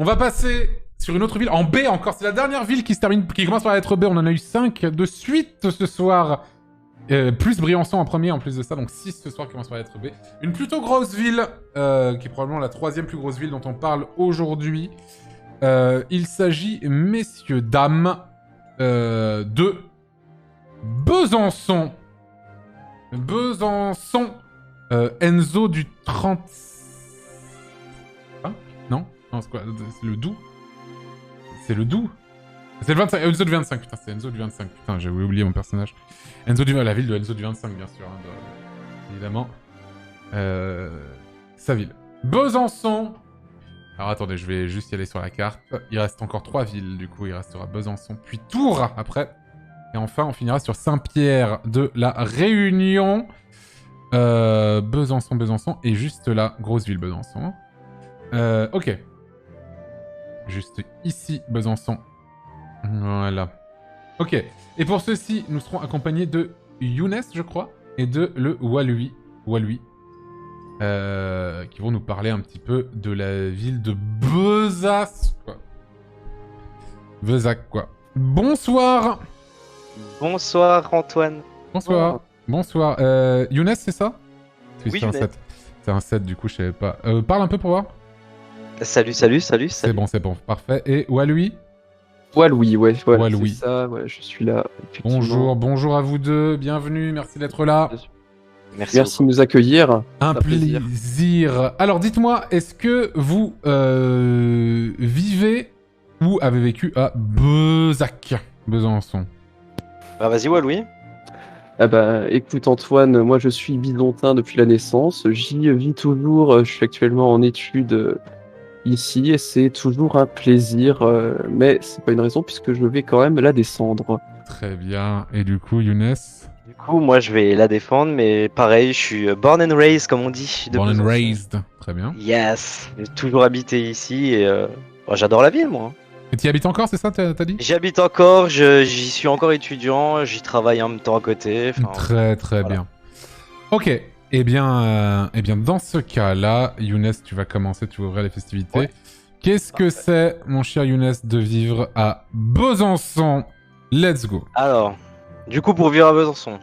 On va passer sur une autre ville, en B encore. C'est la dernière ville qui se termine, qui commence par la lettre B. On en a eu 5 de suite ce soir. Plus Briançon en premier en plus de ça, donc 6 ce soir qui commence par la lettre B. Une plutôt grosse ville, qui est probablement la troisième plus grosse ville dont on parle aujourd'hui. Il s'agit, messieurs, dames, de Besançon. Besançon. Enzo du 30... Hein? Non, c'est quoi? C'est le Doubs. C'est le Doubs. C'est le 25. Enzo du 25. Putain, c'est Enzo du 25. Putain, j'ai oublié mon personnage. Enzo du... La ville de Enzo du 25, bien sûr. Évidemment. Sa ville. Besançon. Alors attendez, je vais juste y aller sur la carte. Il reste encore 3 villes, du coup. Il restera Besançon, puis Tours, après. Et enfin, on finira sur Saint-Pierre de la Réunion. Besançon. Et juste là, grosse ville Besançon. Ok. Juste ici, Besançon. Voilà. Ok. Et pour ceci, nous serons accompagnés de Younes, je crois, et de le Walui. Qui vont nous parler un petit peu de la ville de Besac, quoi. Besac, quoi. Bonsoir. Bonsoir Antoine. Bonsoir. Younes, c'est ça? Oui, c'est un Younes. 7. C'est un 7, du coup, je savais pas. Parle un peu pour voir. Salut. C'est bon, parfait. Et Walui? Walui, ouais, Walui. c'est ça, ouais, je suis là, effectivement. Bonjour à vous deux, bienvenue, merci d'être là. Merci Merci de nous accueillir. Un plaisir. plaisir. Alors dites-moi, est-ce que vous vivez ou avez vécu à Besançon? Bah vas-y Walou. Ah bah, écoute Antoine, moi je suis byzantin depuis la naissance, j'y vis toujours, je suis actuellement en études ici et c'est toujours un plaisir, mais c'est pas une raison puisque je vais quand même la descendre. Très bien. Et du coup, Younes? Du coup, moi je vais la défendre, mais pareil, je suis born and raised, comme on dit. de Born and Besançon. raised. Très bien. Yes. J'ai toujours habité ici et j'adore la ville, moi. Et tu y habites encore, c'est ça, t'as dit? J'y habite encore, j'y suis encore étudiant, j'y travaille en même temps à côté. enfin, Très voilà. bien. Ok. Eh bien, dans ce cas-là, Younes, tu vas commencer, tu vas ouvrir les festivités. Ouais. Qu'est-ce que c'est, mon cher Younes, de vivre à Besançon? Let's go. Alors, du coup, pour vivre à Besançon,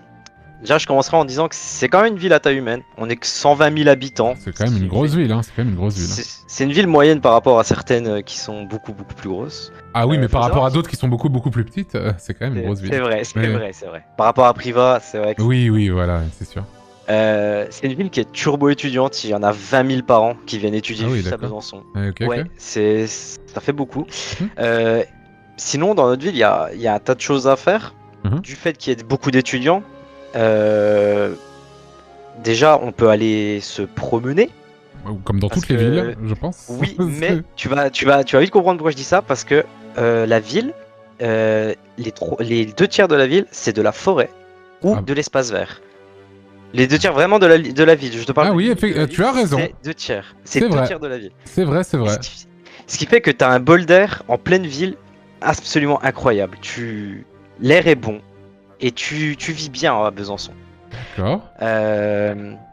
déjà je commencerai en disant que c'est quand même une ville à taille humaine. On est que 120 000 habitants. C'est quand même une grosse ville, hein. C'est une ville moyenne par rapport à certaines qui sont beaucoup plus grosses. Ah oui, mais faut par rapport savoir à d'autres qui sont beaucoup plus petites, c'est quand même une grosse ville. C'est vrai, Mais- c'est vrai. Par rapport à Priva, c'est vrai que Oui, voilà, c'est sûr. c'est une ville qui est turbo étudiante. Il y en a 20 000 par an qui viennent étudier Ah oui, juste à d'accord. Besançon. Ok. Ouais, ça fait beaucoup. Mhm. Sinon, dans notre ville, il y a un tas de choses à faire. Mhm. Du fait qu'il y ait beaucoup d'étudiants, déjà, on peut aller se promener. Comme dans Parce toutes les que- villes, je pense. Oui, mais tu vas vite comprendre pourquoi je dis ça, parce que la ville, les 2 tiers de la ville, c'est de la forêt ou Ah. de l'espace vert. Les 2 tiers vraiment de la ville. Je te parle. Ah de oui, la ville, de la tu as ville, raison. C'est 2 tiers. C'est C'est 2 vrai. tiers de la ville. C'est vrai. Ce qui fait que tu as un bol d'air en pleine ville absolument incroyable. L'air est bon et tu vis bien à Besançon. D'accord.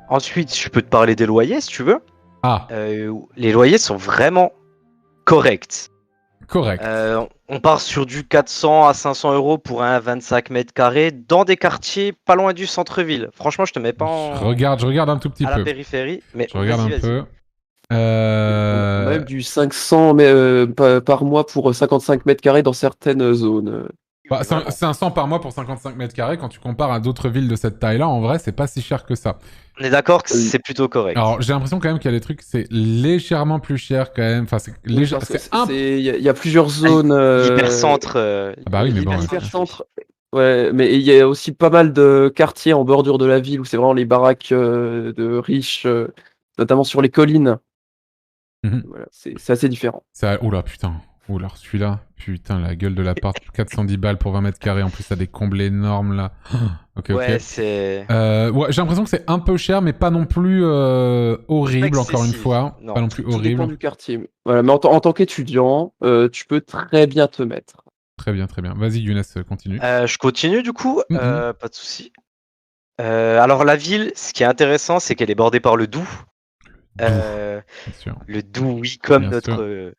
Ensuite, je peux te parler des loyers si tu veux. Ah, Les loyers sont vraiment corrects. correct. On part sur du 400 à 500 euros pour un 25 mètres carrés dans des quartiers pas loin du centre-ville. Franchement, je te mets pas Je regarde un tout petit à la peu. périphérie, mais Je regarde vas-y. un peu. On a même du 500 par mois pour 55 mètres carrés dans certaines zones. Bah, Vraiment. 500 par mois pour 55 mètres carrés, quand tu compares à d'autres villes de cette taille-là, en vrai, c'est pas si cher que ça. On est d'accord que c'est plutôt correct. Alors, j'ai l'impression quand même qu'il y a des trucs, c'est légèrement plus cher quand même. Enfin, c'est Oui, parce que c'est un... il y a plusieurs zones. L'hypercentre. Ah bah oui, mais bon. L'hypercentre. Ouais, mais il y a aussi pas mal de quartiers en bordure de la ville où c'est vraiment les baraques de riches, notamment sur les collines. Mhm. Voilà, c'est assez différent. Ça... Oula, putain. Oula, celui-là. Putain, la gueule de l'appart. 410 balles pour 20 mètres carrés. En plus, ça a des combles énormes, là. Ok. Ouais, c'est. Ouais, j'ai l'impression que c'est un peu cher, mais pas non plus horrible, encore une excessif. fois. Non. Pas non plus Tout dépend horrible. du quartier. Voilà, mais en tant qu'étudiant, tu peux très bien te mettre. Très bien. Vas-y, Younes, continue. Je continue du coup, Mhm. pas de souci. Alors la ville, ce qui est intéressant, c'est qu'elle est bordée par le Doubs. Doux, Euh, bien sûr. le Doubs, oui, comme Bien notre sûr.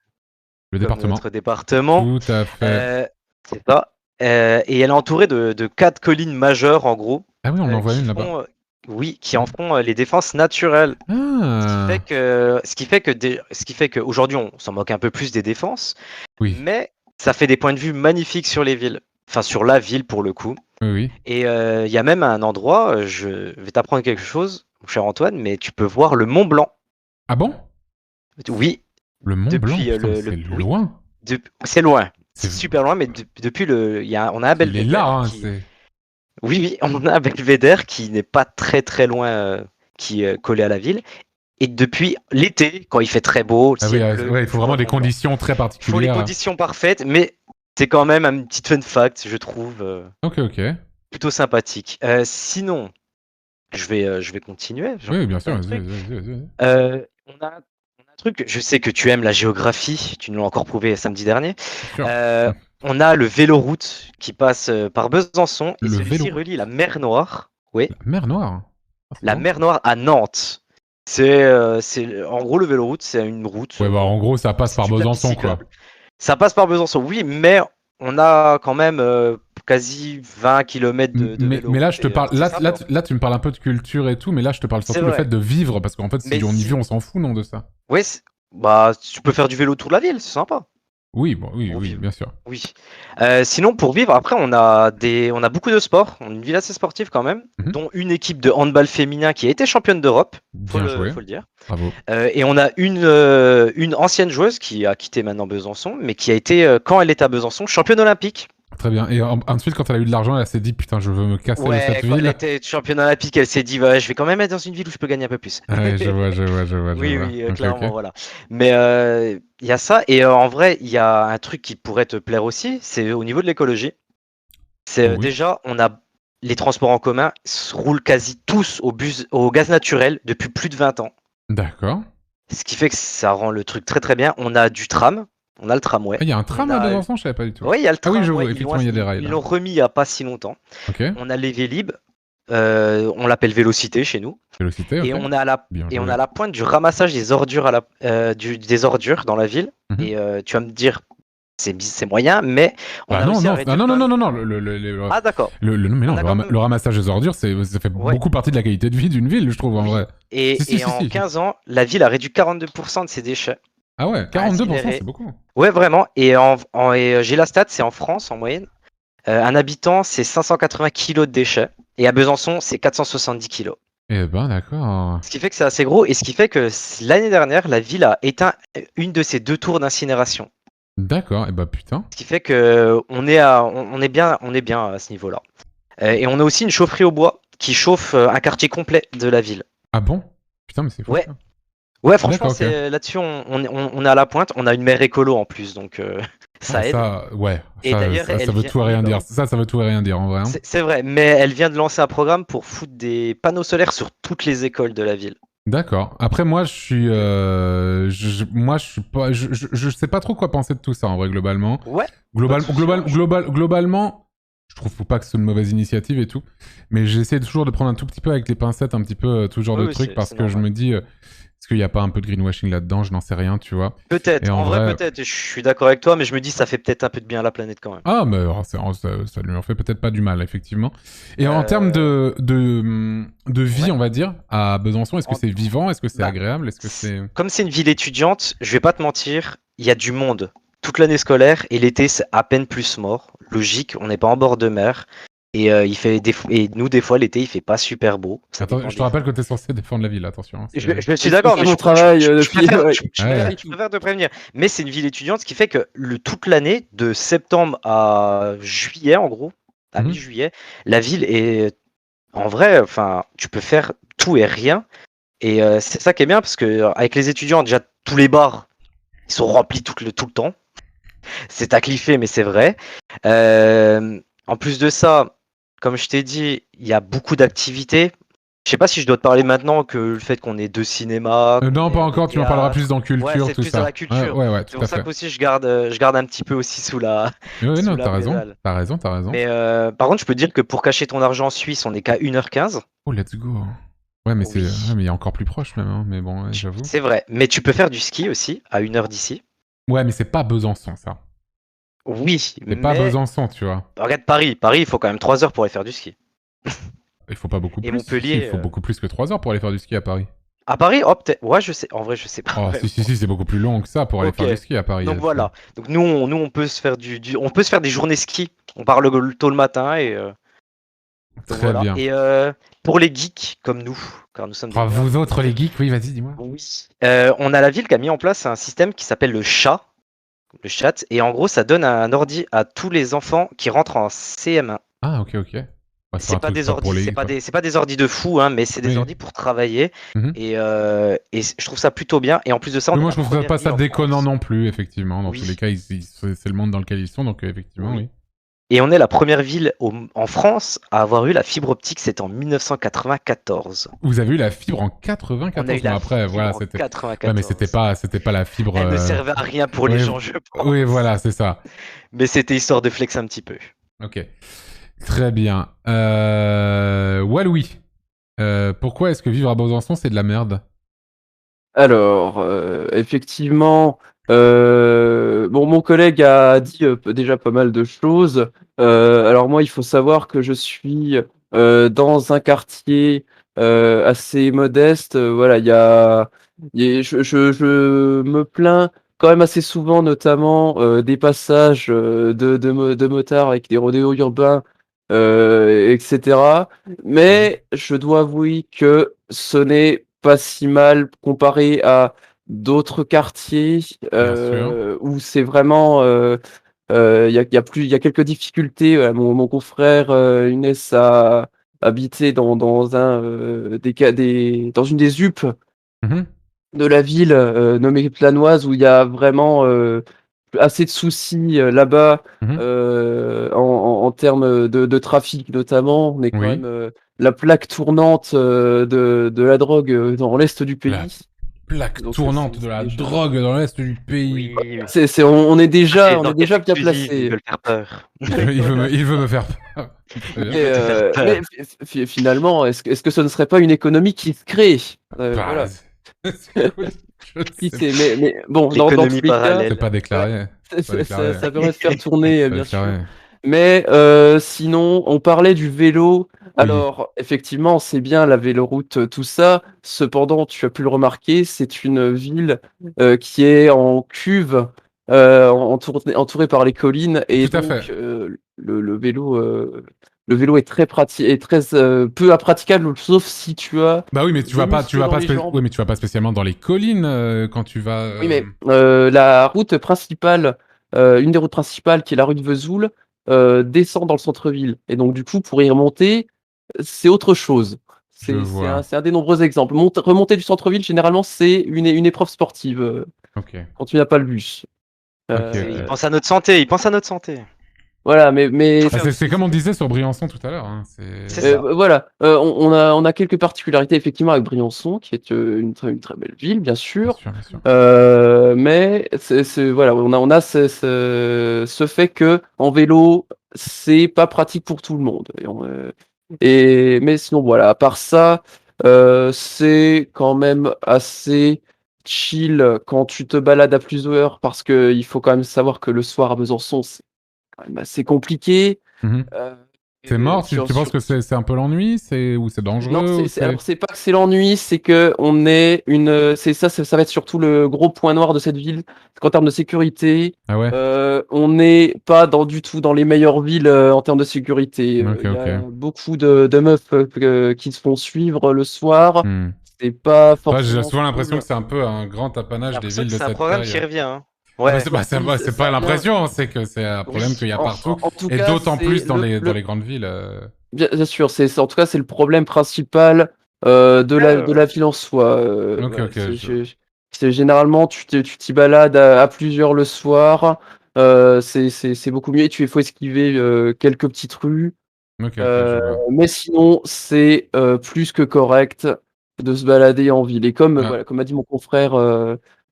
Le comme département. notre département. Tout à fait. C'est ça. Et elle est entourée de 4 collines majeures, en gros, Ah oui, on en voit qui une là-bas. font, oui, qui en font les défenses naturelles. Ah, Ce qui fait qu'aujourd'hui, on s'en moque un peu plus des défenses, oui, mais ça fait des points de vue magnifiques sur les villes. Enfin, sur la ville, pour le coup. oui, oui. Et il y a même un endroit, je vais t'apprendre quelque chose, mon cher Antoine, mais tu peux voir le Mont Blanc. Ah bon? Oui, Le Mont Blanc, depuis putain, mais c'est oui, loin. c'est loin. C'est- C'est super loin, mais depuis on a un Il est belvédère là, hein, qui, c'est... oui, oui, on a un belvédère qui n'est pas très très loin, qui est collé à la ville. Et depuis l'été, quand il fait très beau, le Ah oui, ciel bleu, ouais, il faut tu vois vraiment le des Mont Blanc. conditions très Il faut les particulières. conditions parfaites, mais c'est quand même un petit fun fact, je trouve, Ok, ok. plutôt sympathique. Sinon, je vais continuer. J'ai Oui, encore bien sûr, plein de vas-y, trucs. vas-y, vas-y. On a un truc, je sais que tu aimes la géographie, tu nous l'as encore prouvé samedi dernier. Bien sûr. On a le véloroute qui passe par Besançon et Le celui-ci vélo. relie la mer Noire, oui, La mer Noire. Ah, c'est la bon. mer Noire à Nantes. En gros, le véloroute, c'est une route, Ouais, bah en gros, ça passe c'est par du tapis Besançon, cyclable. quoi. Ça passe par Besançon, oui, mais on a quand même quasi 20 km de Mais là, véloroute. je te Et, parle. c'est sympa. Là, tu me parles un peu de culture et tout, mais là, je te parle C'est surtout le vrai. fait de vivre, parce qu'en fait, si Mais on y si- vit, on s'en fout, non, de ça. Ouais, bah, tu peux faire du vélo autour de la ville, c'est sympa. Oui, bon, oui, Pour oui, vivre. bien sûr. Oui. Sinon, pour vivre, après, on a beaucoup de sports. On a une ville assez sportive quand même, Mhm. dont une équipe de handball féminin qui a été championne d'Europe, Bien joué. faut le dire. Bravo. Et on a une ancienne joueuse qui a quitté maintenant Besançon, mais qui a été, quand elle était à Besançon, championne olympique. Très bien. Et ensuite, quand elle a eu de l'argent, elle s'est dit, putain, je veux me casser de Ouais, cette quand elle ville. était championne olympique, elle s'est dit, ouais, je vais quand même être dans une ville où je peux gagner un peu plus. Ouais, je vois, je vois, je vois, je Oui, vois. oui, Ok, clairement, ok. voilà. Mais il y a ça, et en vrai, il y a un truc qui pourrait te plaire aussi, c'est au niveau de l'écologie. C'est Oui. déjà, on a les transports en commun se roulent quasi tous au gaz naturel depuis plus de 20 ans. D'accord. Ce qui fait que ça rend le truc très très bien. On a du tram, on a le tramway. Ah, il y a un tram On à a... Besançon, je savais pas du tout. Oui, il y a le Ah oui, tram, je vois, ouais, effectivement, il y a des rails ils là. l'ont remis il n'y a pas si longtemps. Ok. On a les Vélib, on l'appelle Vélocité chez nous. Vélocité, Et ok. on a Bien on joué. a la pointe du ramassage des ordures, des ordures dans la ville. Mhm. Et tu vas me dire, c'est moyen, mais on Bah a non, réussi à non, réduire non, quand non, même- non, non, non, Ah d'accord. mais non, On a quand même- le ramassage des ordures, ça fait Ouais. beaucoup partie de la qualité de vie d'une ville, je trouve, en Oui. vrai. Si, si, Et si, en si. 15 ans, la ville a réduit 42% de ses déchets. Ah ouais, À 42%, incinérer. c'est beaucoup. Ouais, vraiment. Et, j'ai la stat, c'est en France en moyenne. Un habitant, c'est 580 kilos de déchets. Et à Besançon, c'est 470 kilos. Eh ben, d'accord. Ce qui fait que c'est assez gros. Et ce qui fait que l'année dernière, la ville a éteint une de ses 2 tours d'incinération. D'accord, eh ben, putain. Ce qui fait que on est bien à ce niveau-là. Et on a aussi une chaufferie au bois qui chauffe un quartier complet de la ville. Ah bon? Putain, mais c'est fou, Ouais. ça. Ouais, franchement, D'accord, ok. là-dessus, on est à la pointe. On a une mer écolo en plus, donc ça Ah, aide. ça, ouais. Et d'ailleurs, Ça elle veut vient. tout et Oui, rien bah dire. oui. Ça veut tout et rien dire, en vrai. Hein. C'est vrai, mais elle vient de lancer un programme pour foutre des panneaux solaires sur toutes les écoles de la ville. D'accord. Après, moi, je suis, moi, je suis pas, je sais pas trop quoi penser de tout ça, en vrai, globalement. Ouais. Pas de souci, Globalement, je trouve pas que c'est une mauvaise initiative et tout, mais j'essaie toujours de prendre un tout petit peu avec les pincettes, un petit peu tout genre Oui, de oui, trucs, parce c'est que je normal. me dis, est-ce qu'il y a pas un peu de greenwashing là-dedans? Je n'en sais rien, tu vois. Peut-être, Et en en vrai, vrai, peut-être. Je suis d'accord avec toi, mais je me dis ça fait peut-être un peu de bien à la planète quand même. ah, mais ça lui en fait peut-être pas du mal, effectivement. Et en termes Euh, de vie, ouais. on va dire, à Besançon, est-ce que En- c'est vivant? Est-ce que c'est Bah, agréable? Est-ce que c'est... Comme c'est une ville étudiante, je vais pas te mentir, il y a du monde toute l'année scolaire et l'été c'est à peine plus mort. Logique, on n'est pas en bord de mer et et nous des fois l'été il fait pas super beau. Ça Attends, dépend je te des rappelle que jours. t'es censé défendre la ville, attention. Hein, Je suis C'est d'accord, mais mon travail je depuis. préfère, Ouais. Ouais. je préfère te prévenir. Mais c'est une ville étudiante, ce qui fait que toute l'année, de septembre à juillet en gros, à Mhm. mi-juillet, la ville est en vrai, enfin, tu peux faire tout et rien. Et c'est ça qui est bien parce que avec les étudiants, déjà tous les bars, ils sont remplis tout le temps. C'est à cliffer, mais c'est vrai. En plus de ça, comme je t'ai dit, il y a beaucoup d'activités. Je sais pas si je dois te parler maintenant que le fait qu'on ait 2 cinémas, qu'on Non, ait pas un encore, tu m'en parleras théâtre. plus dans Ouais, culture, c'est tout plus dans la ça. Ouais, culture. ouais, ouais, C'est tout pour à ça fait. qu'aussi je garde un petit peu aussi Oui, sous non, la t'as raison. brézale. T'as raison, t'as raison. Mais par contre, je peux te dire que pour cacher ton argent en Suisse, on n'est qu'à 1h15. Oh, let's go. Ouais, mais c'est... Oui, ouais, mais il y a encore plus proche, même, hein. Mais bon, ouais, j'avoue. c'est vrai. Mais tu peux faire du ski aussi à 1 heure d'ici. Ouais, mais c'est pas Besançon, ça. Oui, C'est pas mais Besançon, tu vois. regarde Paris. Paris, il faut quand même 3 heures pour aller faire du ski. Il faut pas beaucoup Et plus. Si, il Montpellier. faut beaucoup plus que 3 heures pour aller faire du ski à Paris. À Paris, oh, peut-être. Ouais, je sais. En vrai, je sais pas. Oh, si, Vraiment. c'est beaucoup plus long que ça pour aller Ok. faire du ski à Paris. Donc voilà. Donc on peut se faire on peut se faire des journées ski. On part tôt le matin et donc Très voilà. bien. Et pour les geeks comme nous, car nous sommes des Oh, nerds. vous autres, les geeks, oui, vas-y, dis-moi. Oui. On a la ville qui a mis en place un système qui s'appelle le chat. Le chat. Et en gros, ça donne un ordi à tous les enfants qui rentrent en CM1. Ah, ok, ok. Bah, C'est pas des pas pour ordis, les... quoi. c'est pas des ordis de fou, hein, mais c'est des Oui. ordis pour travailler. Mhm. Et je trouve ça plutôt bien. Et en plus de ça, on Oui, est moi, la je trouve première pas ville ça en déconnant France. non plus, effectivement. Dans Oui. tous les cas, c'est le monde dans lequel ils sont, donc effectivement, Oui. oui. Et on est la première ville en France à avoir eu la fibre optique, c'était en 1994. Vous avez eu la fibre en On a 94. eu Bon, la après, fibre voilà, en c'était... Ouais, mais 94. c'était pas la fibre... Elle ne servait à rien pour les oui, gens, je pense. oui, voilà, c'est ça. Mais c'était histoire de flex un petit peu. Ok. Très bien. Waloui. Pourquoi est-ce que vivre à Besançon, c'est de la merde? Alors, effectivement, bon, mon collègue a dit déjà pas mal de choses. Alors moi, il faut savoir que je suis dans un quartier assez modeste. Voilà, je me plains quand même assez souvent, notamment des passages de motards avec des rodéos urbains, etc. Mais je dois avouer que ce n'est pas si mal comparé à d'autres quartiers Bien sûr. où c'est vraiment il y a quelques difficultés. Mon confrère Younes a habité dans un dans une des UP Mhm. de la ville nommée Planoise où il y a vraiment assez de soucis là-bas Mhm. en termes de trafic notamment. On est quand Oui. même la plaque tournante de la drogue dans l'est du La pays. plaque Donc tournante de la déjà... drogue dans l'est du pays. Oui. on est C'est déjà des on est enquêtes déjà bien exclusives, ils placé. veulent faire peur. Il veut me faire peur. Très bien. Il veut te faire peur. Mais finalement, est-ce que ce ne serait pas une économie qui se crée? Bah, Voilà. c'est cool. Je Qui sais. sait, mais bon, dans tous L'économie les cas, C'est parallèle. pas déclaré. C'est pas déclaré. ça permet de faire tourner, C'est pas bien sûr. déclaré. Mais sinon, on parlait du vélo. Oui. Alors, effectivement, c'est bien la véloroute, tout ça. Cependant, tu as pu le remarquer, c'est une ville qui est en cuve, entourée par les collines, et Tout à donc fait. le vélo est très pratique, est très peu praticable, sauf si tu as Bah oui, mais des muscles dans les jambes. oui, mais tu vas pas spécialement dans les collines quand tu vas. Oui, mais la route principale, une des routes principales, qui est la rue de Vesoul, descend dans le centre-ville. Et donc, du coup, pour y remonter, c'est autre chose. Je vois. C'est un des nombreux exemples. Remonter du centre-ville, généralement, c'est une épreuve sportive Ok. quand tu n'as pas le bus. Ok. Il Euh, pense à notre santé, il pense à notre santé. voilà, mais Faut Bah, faire du c'est comme on disait sur Briançon tout à l'heure. Hein. C'est ça. voilà, on a quelques particularités effectivement avec Briançon, qui est une très belle ville, bien Bien sûr. sûr, bien sûr. Mais voilà, on a ce fait que en vélo, c'est pas pratique pour tout le monde. Mais sinon, voilà, à part ça, c'est quand même assez chill quand tu te balades à plusieurs heures, parce que il faut quand même savoir que le soir à Besançon, c'est quand même assez compliqué. Mhm. Euh, C'est mort. Tu penses que c'est un peu l'ennui, ou c'est Non, dangereux ou c'est. alors c'est pas que c'est l'ennui, c'est que on est ça va être surtout le gros point noir de cette ville, c'est qu'en termes de sécurité, Ah ouais. on n'est pas du tout dans les meilleures villes en termes de sécurité. Ok, Il y ok. a beaucoup de meufs qui se font suivre le soir. Hmm. C'est pas Ouais, j'ai forcément souvent l'impression cool. que c'est un peu un grand J'ai apanage des l'impression villes que de c'est un cette programme taille. qui revient. Hein. Ah bah, Ouais. Oui, c'est pas ça, non. l'impression, c'est que c'est un problème Oui. qu'il y a partout. En tout Et cas, d'autant plus c'est dans les grandes villes. bien sûr, en tout cas, c'est le problème principal de la ville en soi. Ok, Voilà, ok. c'est généralement, tu t'y balades à plusieurs le soir. C'est beaucoup mieux. Il faut esquiver quelques petites rues. Ok, je vois. Mais sinon, c'est plus que correct de se balader en ville. Et comme, Ah, voilà, comme a dit mon confrère,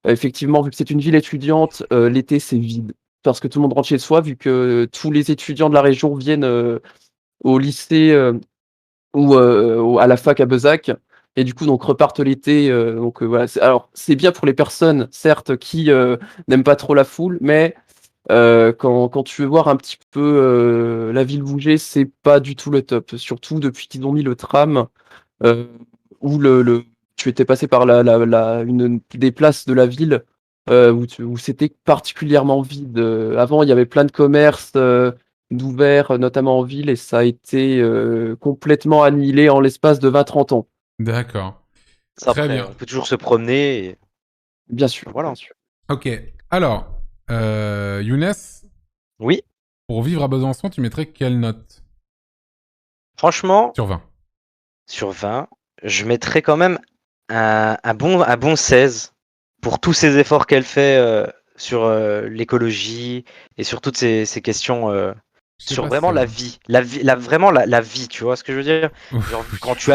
effectivement, vu que c'est une ville étudiante, l'été, c'est vide. Parce que tout le monde rentre chez soi, vu que tous les étudiants de la région viennent au lycée ou à la fac à Bezac. Et du coup, donc repartent l'été. Voilà. Alors, c'est bien pour les personnes, certes, qui n'aiment pas trop la foule, mais quand tu veux voir un petit peu la ville bouger, c'est pas du tout le top. Surtout depuis qu'ils ont mis le tram, euh, où tu étais passé par une des places de la ville où c'était particulièrement vide. Avant, il y avait plein de commerces d'ouverts, notamment en ville, et ça a été complètement annihilé en l'espace de 20-30 ans. D'accord. Ça, Très après, bien. on peut toujours se promener. Bien sûr. Voilà. Bien sûr. Ok. Alors, Younes, Oui, pour vivre à Besançon, tu mettrais quelle note franchement, sur 20? sur 20, je mettrais quand même un bon 16 pour tous ces efforts qu'elle fait sur l'écologie et sur toutes ces questions, Je sais sur pas si vraiment c'est la vrai. vie, vraiment la vie, tu vois ce que je veux dire? Genre Oui. quand tu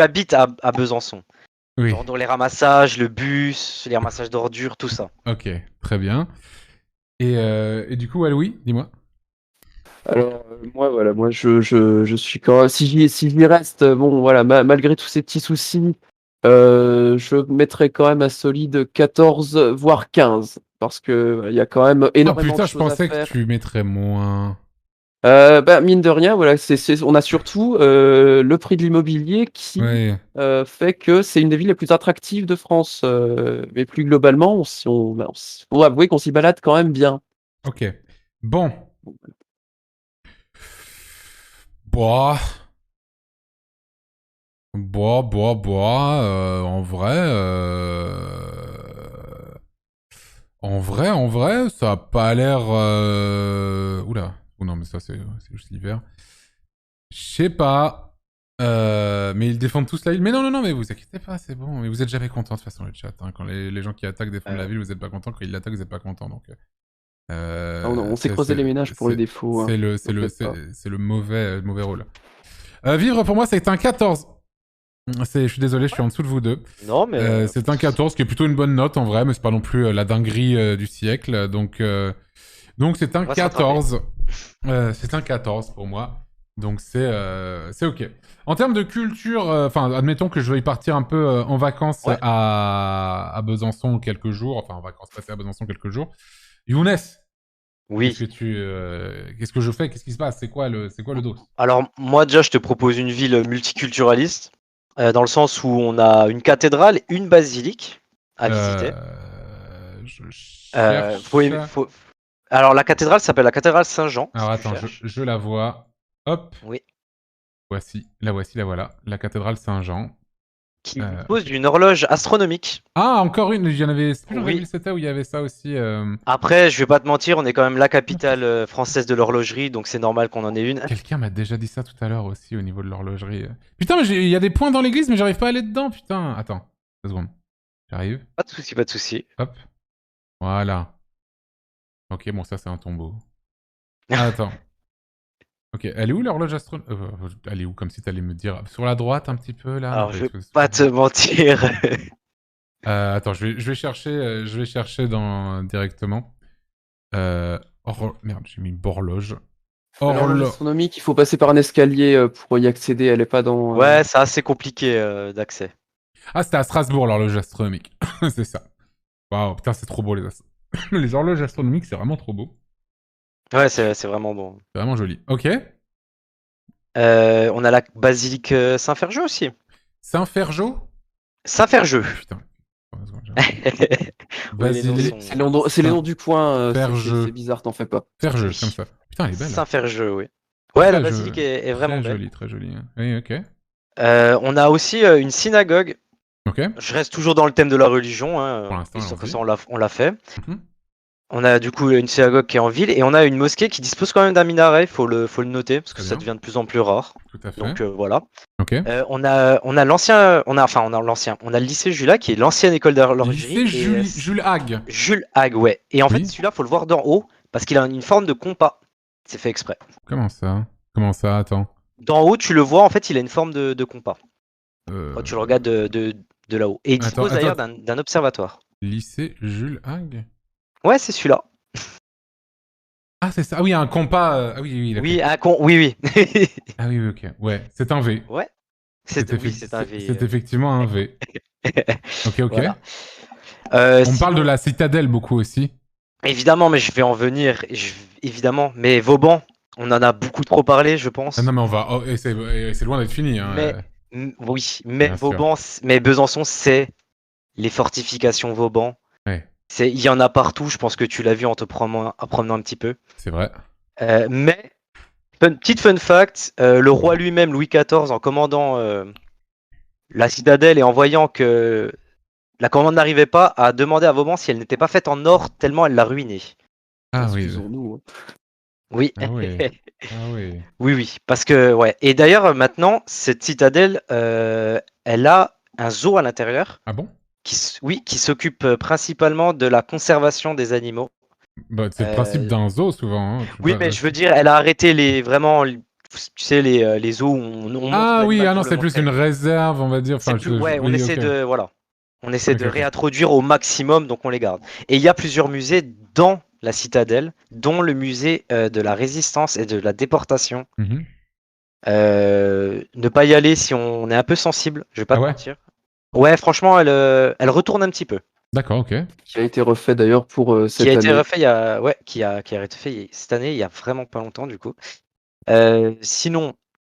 habites à Besançon, Oui. genre dans les ramassages, le bus, les ramassages d'ordures, tout ça. Ok, très bien. Et du coup, Louis, dis-moi. Alors, moi, je suis quand si j'y reste, bon, voilà, malgré tous ces petits soucis, je mettrais quand même un solide 14, voire 15, parce que il y a quand même Oh énormément de putain, je choses à pensais que faire. tu mettrais moins. Mine de rien, voilà, on a surtout le prix de l'immobilier qui Ouais, fait que c'est une des villes les plus attractives de France. Mais plus globalement, faut avouer qu'on s'y balade quand même bien. ok. Bon. Boah. Bois. En vrai, ça a pas l'air. Oula. Oh non, mais ça, c'est juste l'hiver. Je sais pas. Mais ils défendent tous la ville. Mais non, mais vous inquiétez pas, c'est bon. Mais vous êtes jamais contents de toute façon, le chat. Hein. Quand les gens qui attaquent défendent la Euh, ville, vous êtes pas contents. Quand ils l'attaquent, vous êtes pas contents. Donc, On s'est creusé les ménages pour les défauts, hein. T'inquiète pas. c'est le mauvais rôle. Vivre pour moi, c'est un 14. Je suis désolé, je suis en dessous de vous deux. non, mais C'est un 14, qui est plutôt une bonne note en vrai, mais c'est pas non plus la dinguerie du siècle. Donc c'est un on va se rattraper. 14. C'est un 14 pour moi. Donc c'est ok. En termes de culture, enfin admettons que je veuille partir un peu en vacances Ouais. à Besançon quelques jours, enfin en vacances passées à Besançon quelques jours. Younes, Oui. qu'est-ce que je fais? Qu'est-ce qui se passe? C'est quoi le dos? Alors moi déjà, je te propose une ville multiculturaliste, dans le sens où on a une cathédrale, une basilique à visiter. Je Euh, faut, cherche. aimer- faut- Alors la cathédrale s'appelle la cathédrale Saint-Jean, Alors si tu attends, cherches. je la vois. Hop, Oui. la voilà. La cathédrale Saint-Jean. Qui dispose Ok. d'une horloge astronomique. Ah, encore une, il y en avait plus dans quelle Oui. ville c'était où il y avait ça aussi. Après, je vais pas te mentir, on est quand même la capitale française de l'horlogerie, donc c'est normal qu'on en ait une. Quelqu'un m'a déjà dit ça tout à l'heure aussi au niveau de l'horlogerie. Putain, mais il y a des points dans l'église, mais j'arrive pas à aller dedans, putain. Attends, 2 secondes. J'arrive. Pas de souci, pas de souci. Hop. Voilà. Ok, bon, ça c'est un tombeau. Ah, attends. Ok, elle est où l'horloge astronomique? Elle est où? Comme si t'allais me dire. Sur la droite un petit peu là? Non, Alors pas je du vais tout. pas te mentir. Attends, je vais chercher directement. Merde, j'ai mis Borloge. L'horloge astronomique, il faut passer par un escalier pour y accéder. Elle est pas dans. Ouais, c'est assez compliqué d'accès. Ah, c'était à Strasbourg l'horloge astronomique. C'est ça. Waouh, putain, c'est trop beau les horloges astronomiques, c'est vraiment trop beau. Ouais, c'est vraiment bon. C'est vraiment joli. Ok. On a la basilique Saint-Ferjeux aussi. Saint-Ferjot. Saint-Ferjeux. Putain. Oui, les noms Basilique. sont. C'est les noms du coin. C'est Saint-Ferjeux. bizarre, t'en fais pas. Ferjeux, comme Oui. ça. Putain, elle est belle. Saint-Ferjeux, oui. Ouais, la Très, basilique est vraiment très belle. jolie, très jolie. Oui, ok. On a aussi une synagogue. Ok. Je reste toujours dans le thème de la religion, Pour hein, l'instant, histoire que allons-y. ça, on l'a fait. Mhm. On a du coup une synagogue qui est en ville et on a une mosquée qui dispose quand même d'un minaret, faut le noter parce que Très ça bien. devient de plus en plus rare. Tout à fait. Donc voilà. Ok. On a l'ancien, on a le lycée Jules qui est l'ancienne école d'horlogerie Lycée et Jules Hague. Jules Hague, ouais. Et en fait, Oui. celui-là, faut le voir d'en haut parce qu'il a une forme de compas. C'est fait exprès. Comment ça? Attends. D'en haut, tu le vois, en fait, il a une forme de compas. Euh, Quand tu le regardes de là-haut. Et il dispose d'ailleurs d'un observatoire. Lycée Jules Hague. Ouais, c'est celui-là. Ah, c'est ça. Ah oui, un compas. Ah oui, d'accord. Oui, oui, oui. Ah oui, ok. Ouais, c'est un V. Ouais. Oui, c'est un V. C'est effectivement un V. Ok, ok. Voilà. On parle de la citadelle beaucoup aussi. Évidemment, mais je vais en venir. Évidemment, mais Vauban, on en a beaucoup trop parlé, je pense. Ah non, mais on va. Oh, et c'est loin d'être fini. Hein. Mais oui, mais Bien sûr. Vauban, mais Besançon, c'est les fortifications Vauban. Ouais. Il y en a partout. Je pense que tu l'as vu en te promenant un petit peu. C'est vrai. Mais petite fun fact, le roi lui-même, Louis XIV, en commandant la citadelle et en voyant que la commande n'arrivait pas, a demandé à Vauban si elle n'était pas faite en or tellement elle l'a ruinée. Ah oui. Excusons-nous. Hein. Oui. Ah oui. Ah oui. Oui, parce que ouais. Et d'ailleurs, maintenant, cette citadelle, elle a un zoo à l'intérieur Ah bon? qui s'occupe principalement de la conservation des animaux. Bah, c'est le principe d'un zoo souvent. Hein. Oui, mais je veux dire, elle a arrêté tu sais, les zoos où on montre Ah oui, l'animal ah non, pour le c'est plus montrer. une réserve, on va dire. Enfin, Ouais, on oui, essaie ok. de, voilà, on essaie de Ok. réintroduire au maximum, donc on les garde. Et il y a plusieurs musées dans la citadelle, dont le musée de la résistance et de la déportation. Mhm. Ne pas y aller si on est un peu sensible, je vais pas Ah te ouais? mentir. Ouais, franchement, elle retourne un petit peu. D'accord, ok. Qui a été refait d'ailleurs pour cette Qui a été année. refait qui a été fait cette année, il y a vraiment pas longtemps du coup. Sinon,